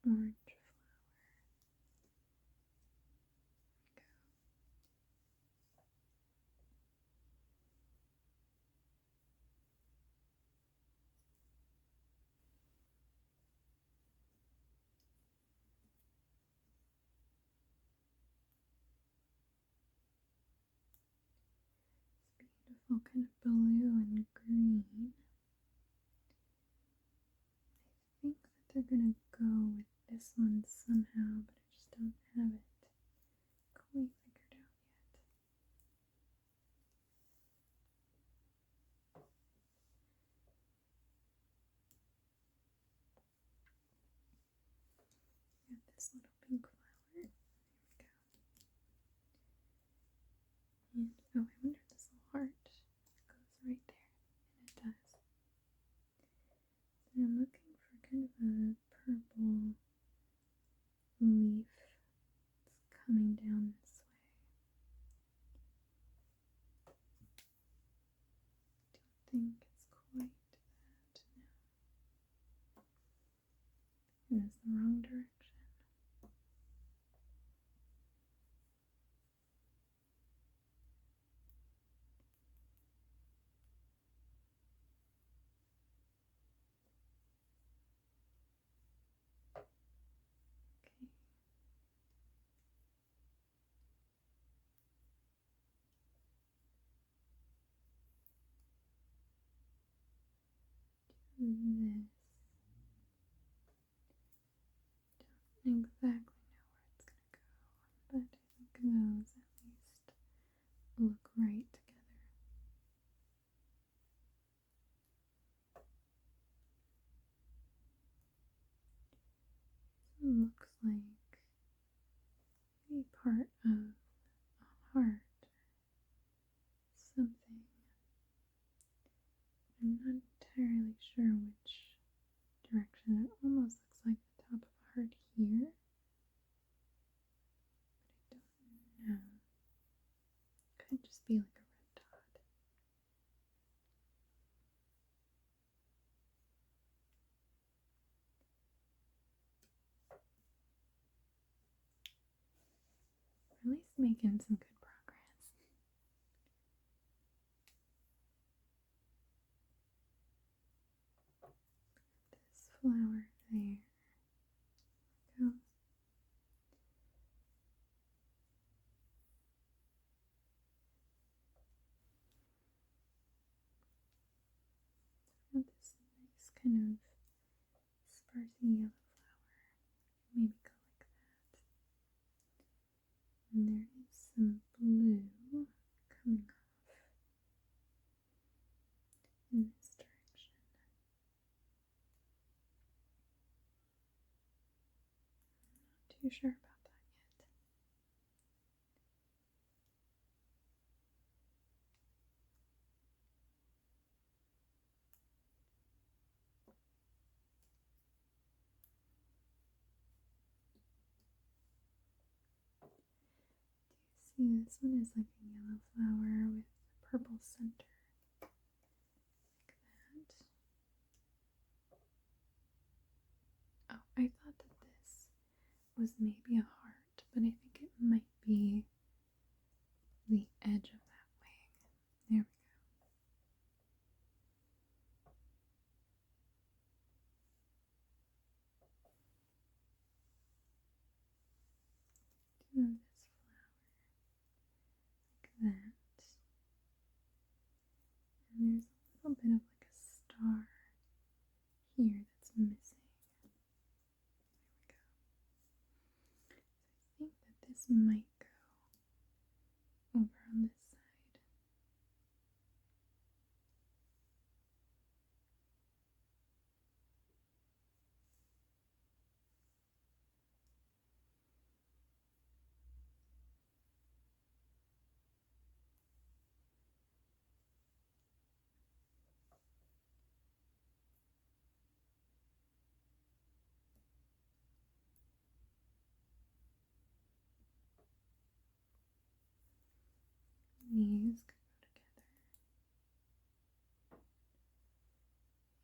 orange flower. Beautiful kind of blue and green. I think that they're gonna go with this one somehow, but I just don't have it quite figured out yet. Got this little pink flower. There we go. And oh, I wonder if this little heart goes right there. And it does. And I'm looking for kind of a purple leaf that's coming down this way. I don't think it's quite that. No. It is the wrong direction. Okay. Do this. Don't exactly know where it's going to go, but I think those at least look right together. This one looks like maybe part of a heart or something. I'm not entirely sure which direction. It almost looks like the top of a heart here, but I don't know. Could just be like a red dot. Or at least making some good progress. This flower there. Go. Got this nice kind of sparsy yellow flower. Maybe go like that. And there is some blue coming off in this direction. I'm not too sure about that yet. Do you see this one is like a yellow flower with a purple center? Like that. Oh, I thought that this was maybe a heart, but I think it might be the edge of that wing. There we go. Do this flower like that. And there's a little bit of like a star here that's missing. There we go. So I think that this might go over on this side. These could go together.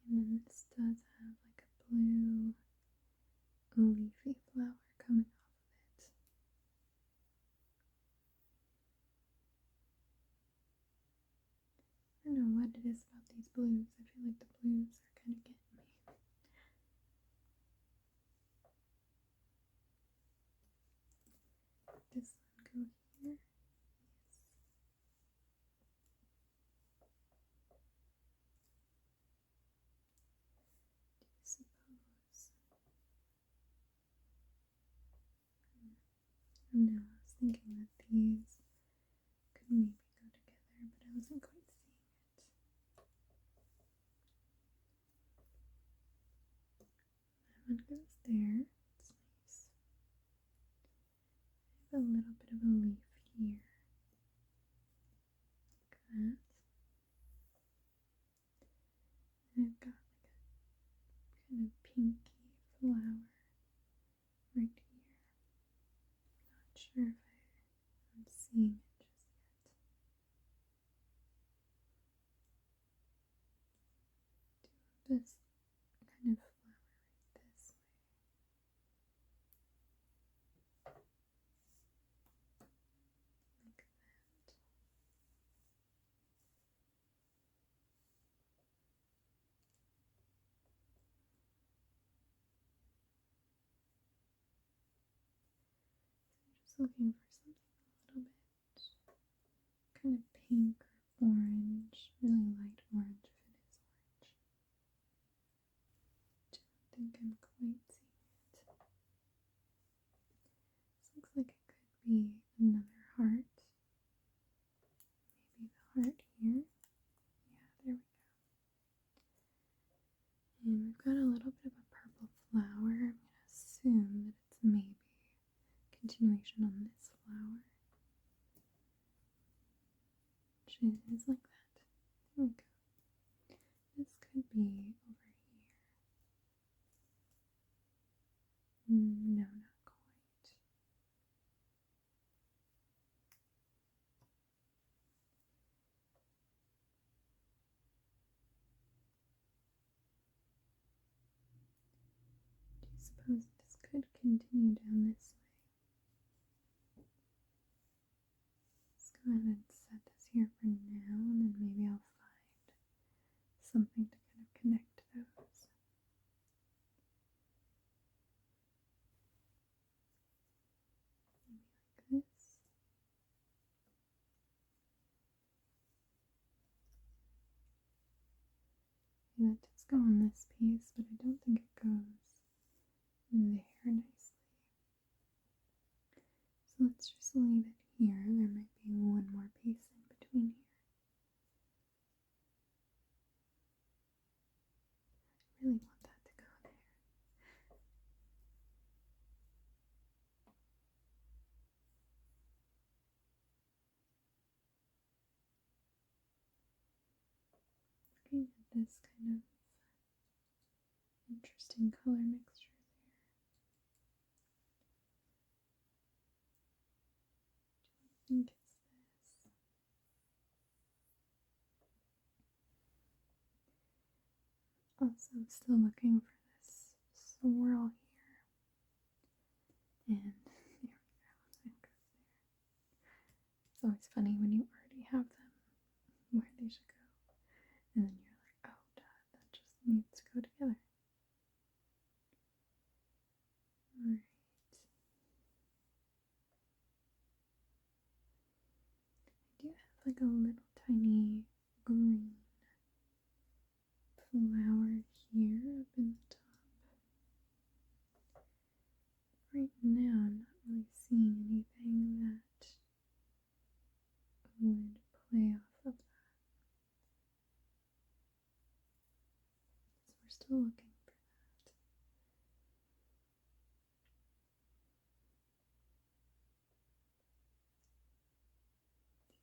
And then this does have like a blue leafy flower coming off of it. I don't know what it is about these blues. I feel like the blues are kind of getting me. This one go here. Yes. Suppose. And now I was thinking that these could maybe go together, but I wasn't quite seeing it. That one goes there. It's nice. I have a little bit of a leaf here. Like that. And I've got like a kind of pinky flower right here. Not sure if I'm seeing it just yet. Do this kind of flower right this way. Like that. So I'm just looking for something a little bit kind of pink or orange, really light orange if it is orange. Don't think I'm quite seeing it. This looks like it could be another heart. Maybe the heart here. Yeah, there we go. And we've got a little bit of a purple flower. I'm going to assume that it's maybe a continuation on this flower. Which is like that. There we go. This could be over here. No, not quite. Do you suppose this could continue down this way? Let's go ahead and set this here for now, and then maybe I'll find something to kind of connect those. Maybe like this. Yeah, that does go on this piece, but I don't think it goes there nicely. So let's just leave it here. There might be one more piece in between here. I really want that to go there. Looking at this kind of interesting color mixture there. I think it's this. Also, still looking for this swirl here. And there we go. It goes there. It's always funny when you already have them where they should go. And then you're like, oh, duh, that just needs to go together. Alright. I do have like a little tiny green flower here up in the top. Right now, I'm not really seeing anything that would play off of that. So we're still looking for that.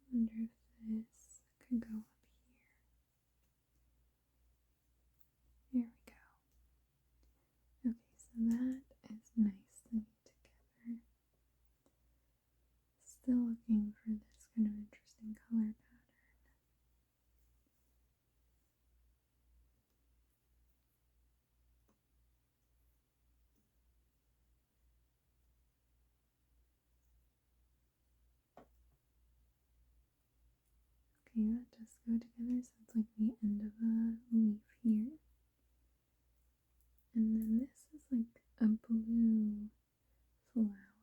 I wonder if this could go up here. There we go. Okay, so that is nicely together. Still looking for this kind of interesting color pattern. Okay, that does go together, so it's like the end of a leaf here. And then this is like a blue flower.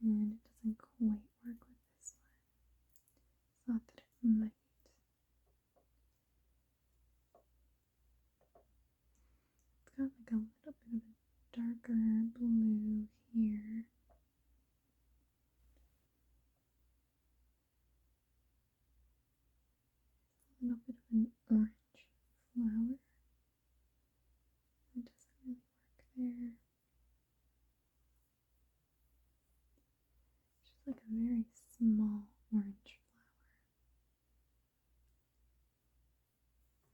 And it doesn't quite work with this one. Thought that it might. It's got like a little bit of a darker blue here. A little bit of an orange flower. It doesn't really work there. It's just like a very small orange flower.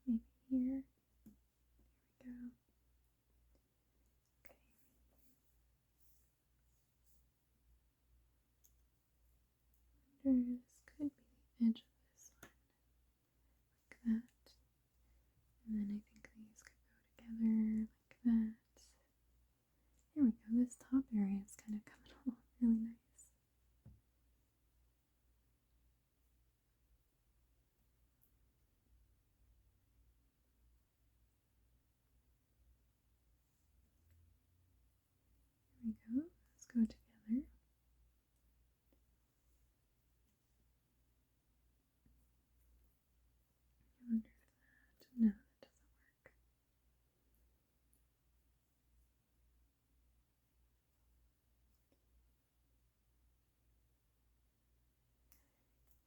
Maybe here. There we go. Okay. This could be the edge of this one. Like that. And then I think these could go together like that. There we go. This top area is kind of coming along really nice. There we go. Let's go together. I wonder if that. No, that doesn't work.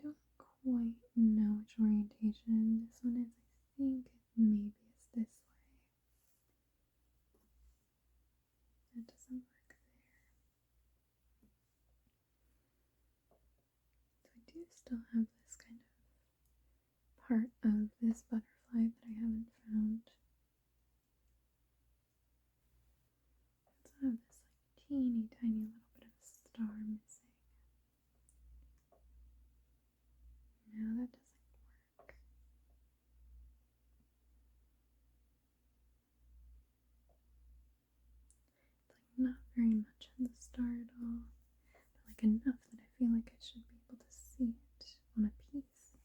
Don't quite know which orientation this one is. I think maybe it's this way. That doesn't work there. So I do still have this kind of part of this butterfly that I haven't found. I also have this like teeny tiny little bit of a star missing. No, that doesn't work. It's like not very much of the star at all, but like enough that I feel like I should be able to see it on a piece.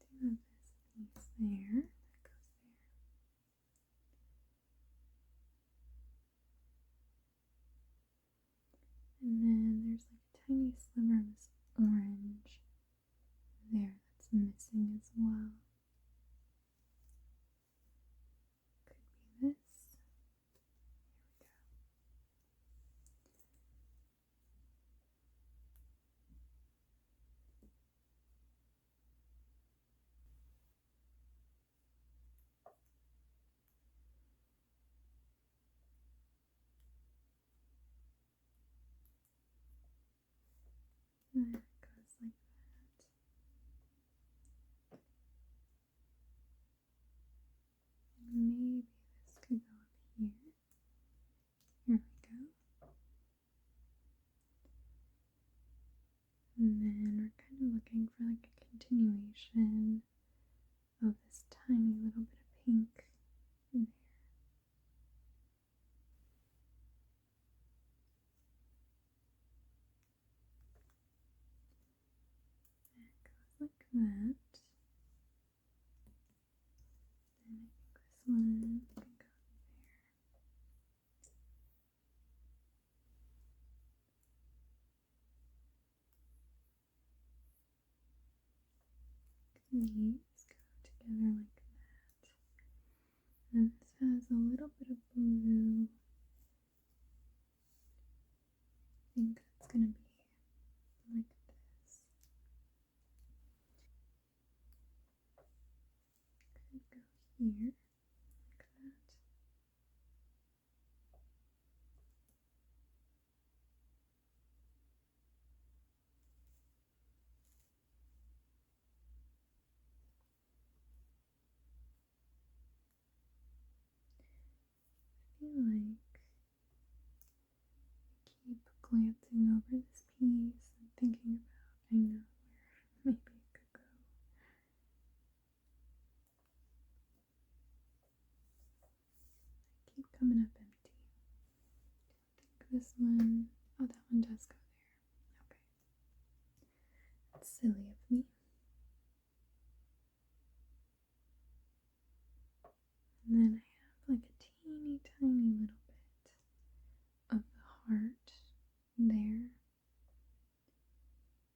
Do have this piece there. That goes there. And then there's like a tiny sliver of this orange there that's missing as well. Could be this. There we go. And there it goes like that. Maybe this could go up here. Here we go. And then we're kind of looking for like a continuation of this tiny little bit of pink there. That goes like that. And I think this one can go there. These go together like that. And this has a little bit of blue. I think that's going to be like this. Could go here like that. I feel like I keep glancing over this piece and thinking about, I know where maybe it could go. this one. Oh, that one does go there. Okay. That's silly of me. And then I have like a teeny tiny little bit of the heart there.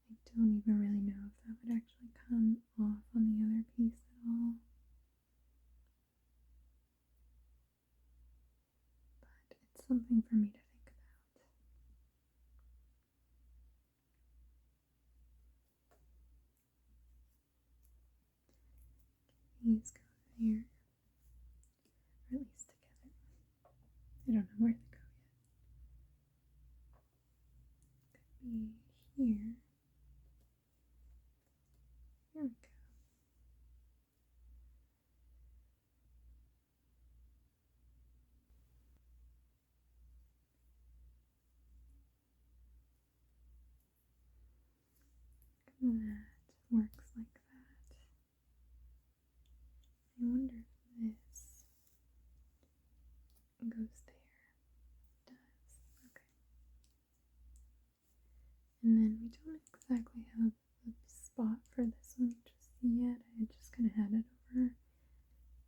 I don't even really know if that would actually come off on the other piece at all. But it's something for me to think about. These go there, or at least together. I don't know where they go yet. Could be here. There we go. That works like that. I wonder if this goes there. It does. Okay. And then we don't exactly have a spot for this one just yet. I just kind of had it over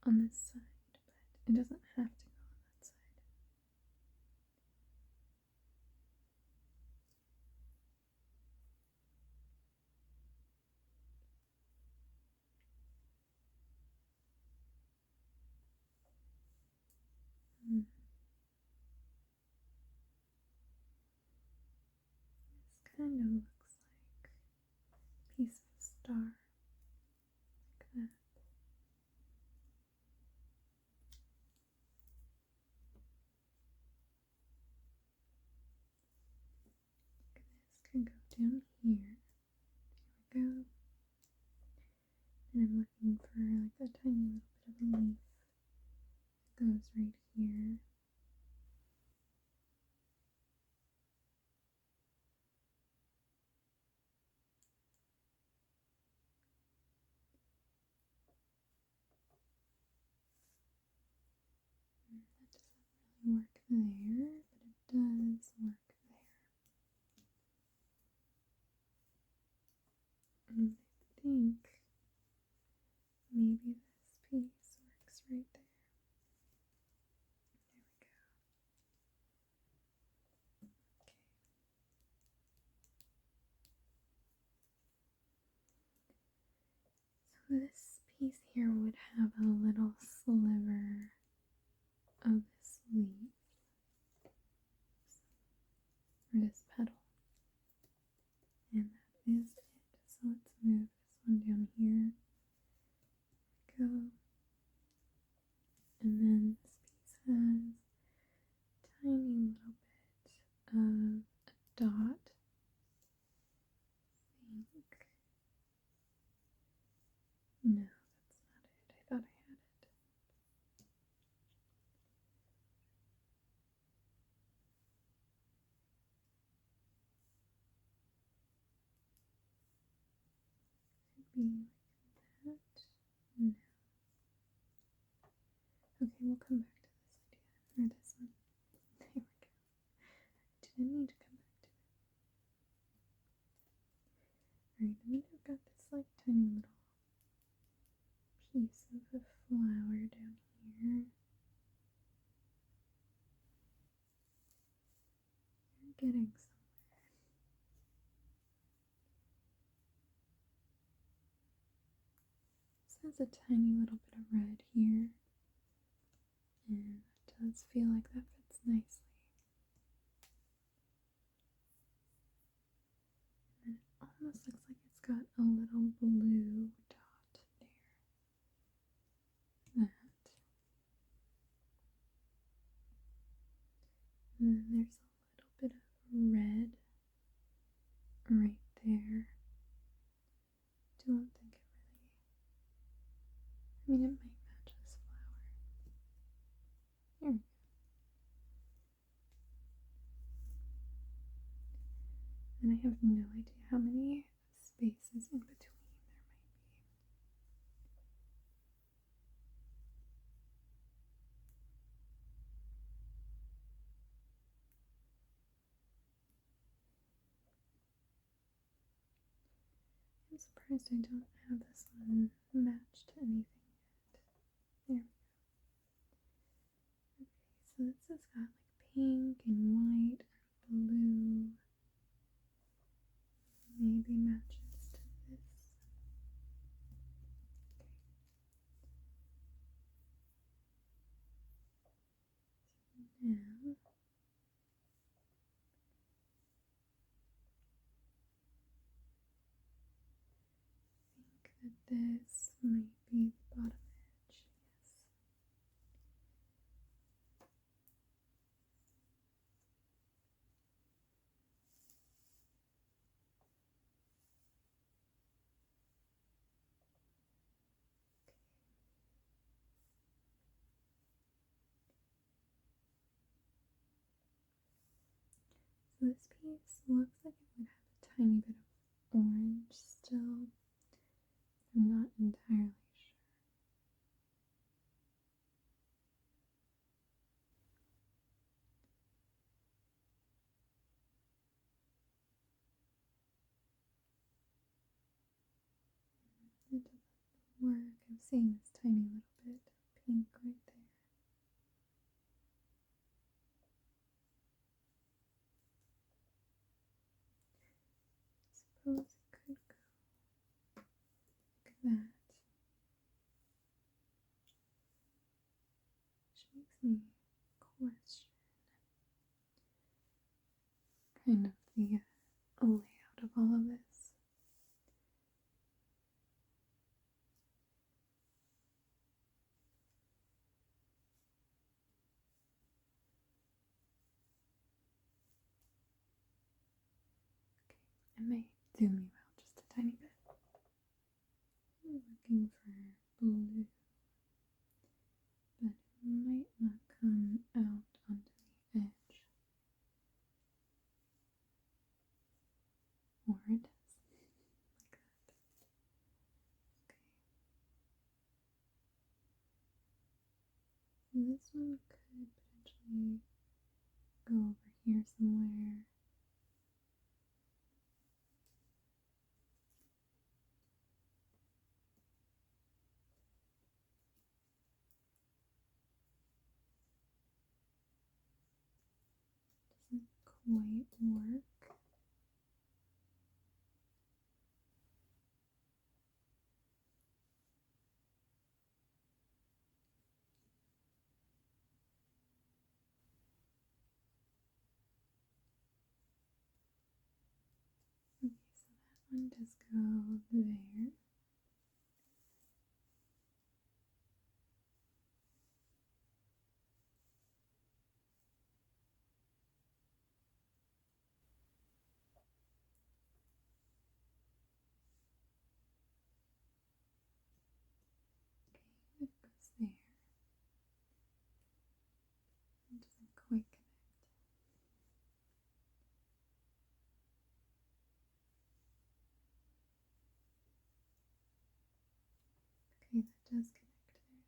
on this side, but it doesn't have to go on that side. This kind of looks like a piece of a star, like that. This can go down here. There we go. And I'm looking for like a tiny little bit of a leaf that goes right here. That doesn't really work there, but it does work there. And I think maybe this piece works right there. There we go. Okay. So this piece here would have a little sliver of this leaf, or this petal, and that is it. So let's move this one down here. There we go. And then this piece has a tiny little bit of a dot. I think. No, that's not it. I thought I had it. Could be like that. No. Okay, we'll come back to this idea. Or this one. There we go. Didn't need to come back to it. Alright, and then I've got this like tiny little piece of a flower down here. You're getting somewhere. This has a tiny little bit of red here, and it does feel like that fits nicely. And it almost looks like it's got a little blue dot there. That. And then there's a little bit of red right there. Don't think it really, I mean, it might match this flower. Here we go. And I have no idea how many spaces in between there might be. surprised I don't have this one matched to anything yet. There we go. Okay, so this has got like pink and white and blue. Maybe matches to this. Okay. Now I think that this might be the bottom edge, yes. So this piece looks like it would have a tiny bit of orange still. I'm not entirely sure. It doesn't work. I'm seeing this tiny little bit of pink right there. I suppose it could go like that. Which makes me question kind of the layout of all of this. Okay, I might zoom you out just a tiny bit. I'm looking for blue, but it might not come out onto the edge. Or it does, like that. Okay. So this one could potentially go over here somewhere. Doesn't quite work. Okay, so that one does go there. Okay, it goes there. It doesn't quite connect. Okay, that does connect there.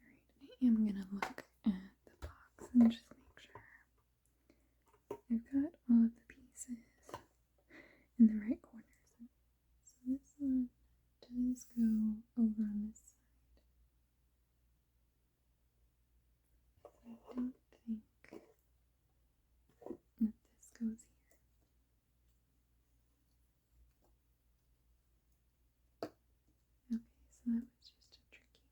Alright, I am gonna look at the box and just make sure I've got all of the pieces in the right corners. So this one does go over on this side. So I don't think that this goes here. Okay, so that was just a tricky one.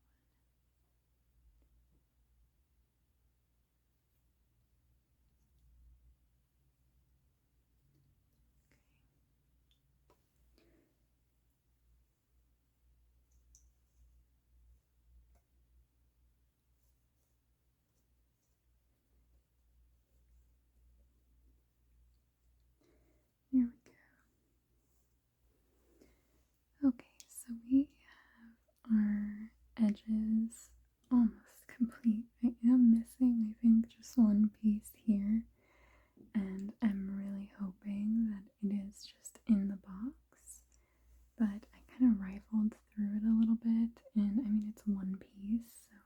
Here we go. Okay, so we have our edges almost complete. I am missing, I think, just one piece here, and I'm really hoping that it is just in the box. But I kind of rifled through it a little bit, and I mean, it's one piece, so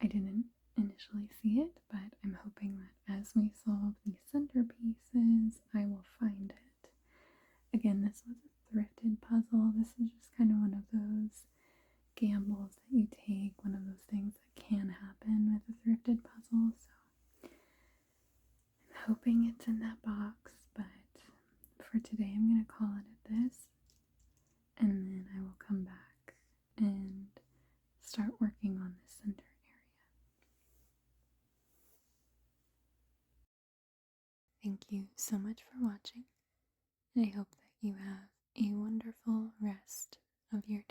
I didn't initially see it, but I'm hoping that as we solve the center pieces, I will find it. Again, this was a thrifted puzzle. This is just kind of one of those gambles that you take, one of those things that can happen with a thrifted puzzle. So I'm hoping it's in that box, but for today I'm going to call it at this, and then I will come back and start working on the center area. Thank you so much for watching, and I hope that you have a wonderful rest of your day.